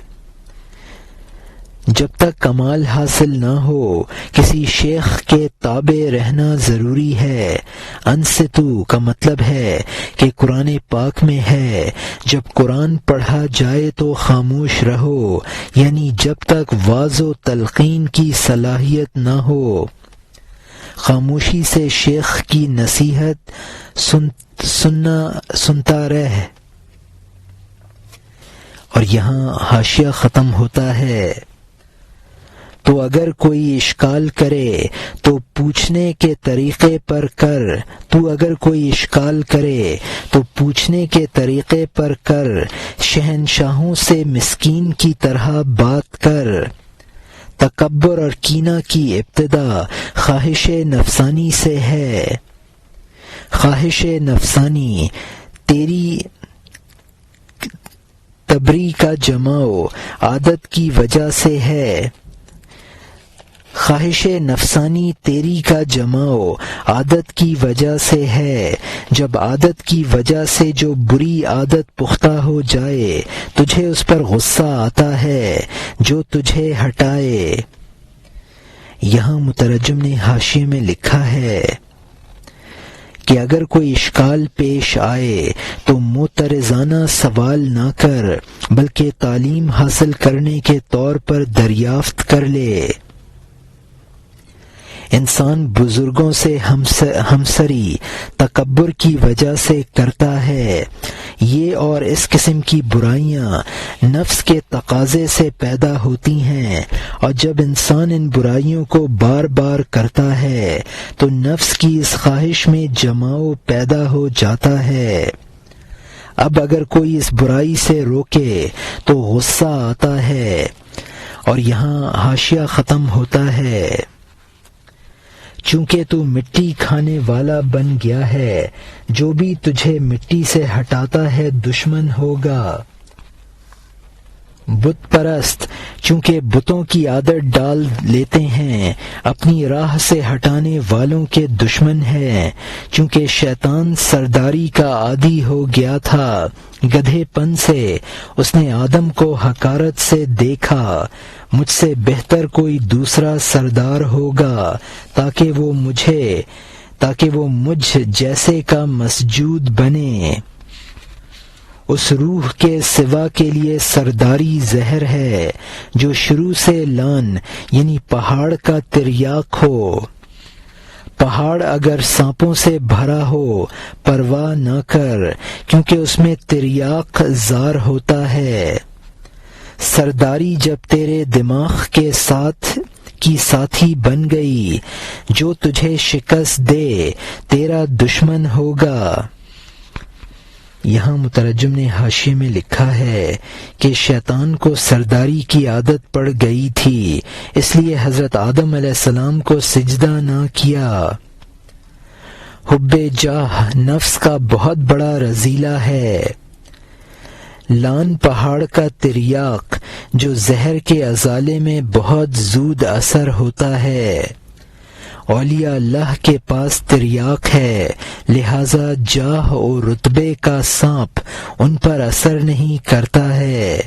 جب تک کمال حاصل نہ ہو کسی شیخ کے تابع رہنا ضروری ہے۔ انصتو کا مطلب ہے کہ قرآن پاک میں ہے جب قرآن پڑھا جائے تو خاموش رہو، یعنی جب تک وعظ و تلقین کی صلاحیت نہ ہو خاموشی سے شیخ کی نصیحت سنتا رہ۔ اور یہاں حاشیہ ختم ہوتا ہے۔ تو اگر کوئی اشکال کرے تو پوچھنے کے طریقے پر کر، پوچھنے کے طریقے پر کر، شہنشاہوں سے مسکین کی طرح بات کر۔ تکبر اور کینہ کی ابتدا خواہش نفسانی سے ہے۔ خواہش نفسانی تیری تبری کا جماؤ عادت کی وجہ سے ہے۔ خواہش نفسانی تیری کا جماؤ عادت کی وجہ سے ہے۔ جب عادت کی وجہ سے جو بری عادت پختہ ہو جائے تجھے اس پر غصہ آتا ہے جو تجھے ہٹائے۔ یہاں مترجم نے حاشیے میں لکھا ہے کہ اگر کوئی اشکال پیش آئے تو معترضانہ سوال نہ کر بلکہ تعلیم حاصل کرنے کے طور پر دریافت کر لے۔ انسان بزرگوں سے ہمسری تکبر کی وجہ سے کرتا ہے۔ یہ اور اس قسم کی برائیاں نفس کے تقاضے سے پیدا ہوتی ہیں، اور جب انسان ان برائیوں کو بار بار کرتا ہے تو نفس کی اس خواہش میں جماؤ پیدا ہو جاتا ہے۔ اب اگر کوئی اس برائی سے روکے تو غصہ آتا ہے، اور یہاں حاشیہ ختم ہوتا ہے۔ چونکہ تو مٹی کھانے والا بن گیا ہے، جو بھی تجھے مٹی سے ہٹاتا ہے دشمن ہوگا۔ بت پرست چونکہ بتوں کی عادت ڈال لیتے ہیں، اپنی راہ سے ہٹانے والوں کے دشمن ہیں۔ چونکہ شیطان سرداری کا عادی ہو گیا تھا، گدھے پن سے اس نے آدم کو حقارت سے دیکھا۔ مجھ سے بہتر کوئی دوسرا سردار ہوگا تاکہ وہ مجھ جیسے کا مسجود بنے۔ اس روح کے سوا کے لیے سرداری زہر ہے جو شروع سے لان یعنی پہاڑ کا تریاق ہو۔ پہاڑ اگر سانپوں سے بھرا ہو پرواہ نہ کر، کیونکہ اس میں تریاق زار ہوتا ہے۔ سرداری جب تیرے دماغ کے ساتھی بن گئی، جو تجھے شکست دے تیرا دشمن ہوگا۔ یہاں مترجم نے حاشیے میں لکھا ہے کہ شیطان کو سرداری کی عادت پڑ گئی تھی، اس لیے حضرت آدم علیہ السلام کو سجدہ نہ کیا۔ حب جاہ نفس کا بہت بڑا رذیلہ ہے۔ لان پہاڑ کا تریاق جو زہر کے ازالے میں بہت زود اثر ہوتا ہے۔ اولیاء اللہ کے پاس تریاق ہے، لہذا جاہ اور رتبے کا سانپ ان پر اثر نہیں کرتا ہے۔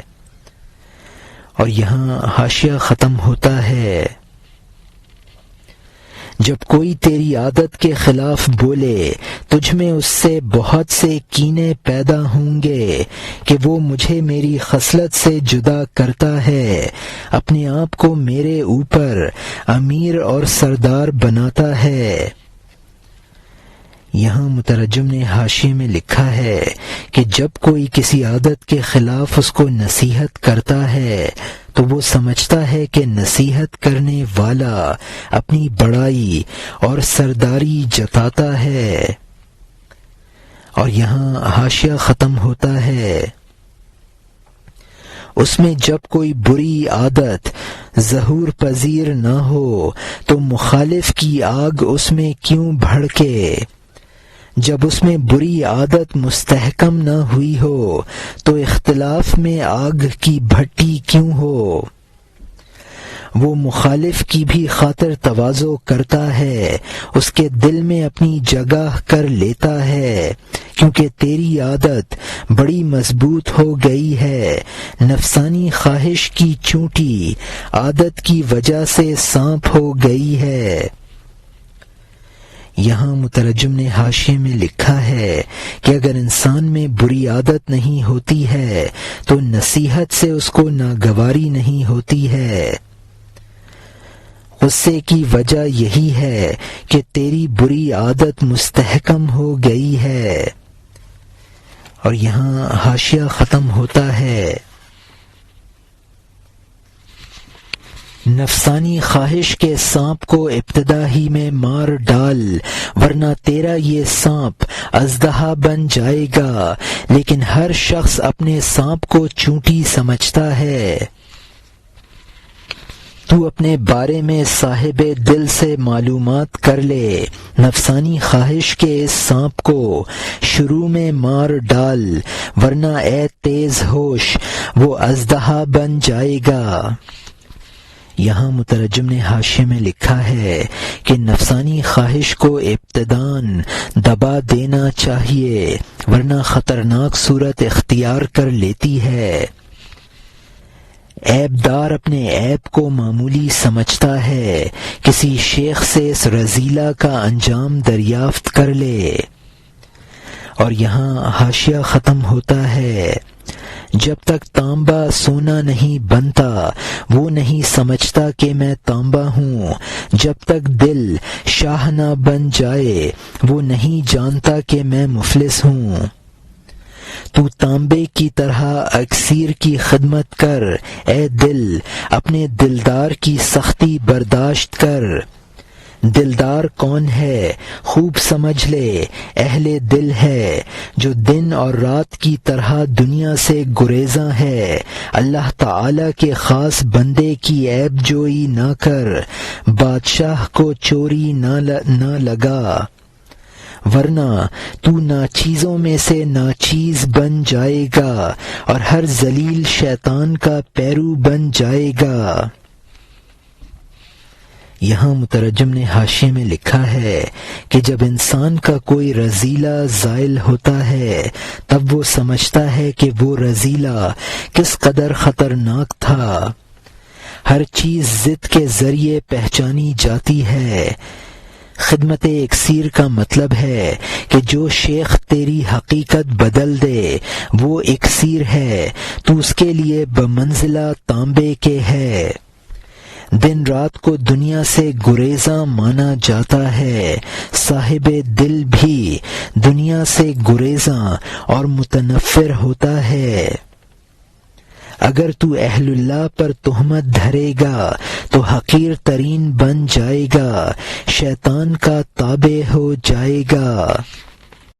اور یہاں حاشیہ ختم ہوتا ہے۔ جب کوئی تیری عادت کے خلاف بولے، تجھ میں اس سے بہت سے کینے پیدا ہوں گے کہ وہ مجھے میری خصلت سے جدا کرتا ہے، اپنے آپ کو میرے اوپر امیر اور سردار بناتا ہے۔ یہاں مترجم نے حاشیے میں لکھا ہے کہ جب کوئی کسی عادت کے خلاف اس کو نصیحت کرتا ہے تو وہ سمجھتا ہے کہ نصیحت کرنے والا اپنی بڑائی اور سرداری جتاتا ہے۔ اور یہاں حاشیہ ختم ہوتا ہے۔ اس میں جب کوئی بری عادت ظہور پذیر نہ ہو تو مخالف کی آگ اس میں کیوں بھڑکے؟ جب اس میں بری عادت مستحکم نہ ہوئی ہو تو اختلاف میں آگ کی بھٹی کیوں ہو؟ وہ مخالف کی بھی خاطر تواضع کرتا ہے، اس کے دل میں اپنی جگہ کر لیتا ہے، کیونکہ تیری عادت بڑی مضبوط ہو گئی ہے۔ نفسانی خواہش کی چونٹی عادت کی وجہ سے سانپ ہو گئی ہے۔ یہاں مترجم نے حاشیے میں لکھا ہے کہ اگر انسان میں بری عادت نہیں ہوتی ہے تو نصیحت سے اس کو ناگواری نہیں ہوتی ہے۔ غصے کی وجہ یہی ہے کہ تیری بری عادت مستحکم ہو گئی ہے۔ اور یہاں حاشیہ ختم ہوتا ہے۔ نفسانی خواہش کے سانپ کو ابتدا ہی میں مار ڈال، ورنہ تیرا یہ سانپ اژدہا بن جائے گا۔ لیکن ہر شخص اپنے سانپ کو چونٹی سمجھتا ہے۔ تو اپنے بارے میں صاحب دل سے معلومات کر لے، نفسانی خواہش کے اس سانپ کو شروع میں مار ڈال، ورنہ اے تیز ہوش وہ اژدہا بن جائے گا۔ یہاں مترجم نے حاشیے میں لکھا ہے کہ نفسانی خواہش کو ابتداً دبا دینا چاہیے، ورنہ خطرناک صورت اختیار کر لیتی ہے۔ عیب دار اپنے عیب کو معمولی سمجھتا ہے، کسی شیخ سے اس رذیلہ کا انجام دریافت کر لے۔ اور یہاں حاشیہ ختم ہوتا ہے۔ جب تک تانبا سونا نہیں بنتا وہ نہیں سمجھتا کہ میں تانبا ہوں، جب تک دل شاہ نہ بن جائے وہ نہیں جانتا کہ میں مفلس ہوں۔ تو تانبے کی طرح اکسیر کی خدمت کر، اے دل اپنے دلدار کی سختی برداشت کر۔ دلدار کون ہے؟ خوب سمجھ لے، اہل دل ہے جو دن اور رات کی طرح دنیا سے گریزاں ہے۔ اللہ تعالی کے خاص بندے کی عیب جوئی نہ کر، بادشاہ کو چوری نہ لگا، ورنہ تو ناچیزوں میں سے ناچیز بن جائے گا اور ہر ذلیل شیطان کا پیرو بن جائے گا۔ یہاں مترجم نے حاشیے میں لکھا ہے کہ جب انسان کا کوئی رذیلہ زائل ہوتا ہے تب وہ سمجھتا ہے کہ وہ رذیلہ کس قدر خطرناک تھا۔ ہر چیز ضد کے ذریعے پہچانی جاتی ہے۔ خدمت اکسیر کا مطلب ہے کہ جو شیخ تیری حقیقت بدل دے وہ اکسیر ہے، تو اس کے لیے بمنزلہ تانبے کے ہے۔ دن رات کو دنیا سے گریزاں مانا جاتا ہے، صاحب دل بھی دنیا سے گریزاں اور متنفر ہوتا ہے۔ اگر تو اہل اللہ پر تہمت دھرے گا تو حقیر ترین بن جائے گا، شیطان کا تابع ہو جائے گا۔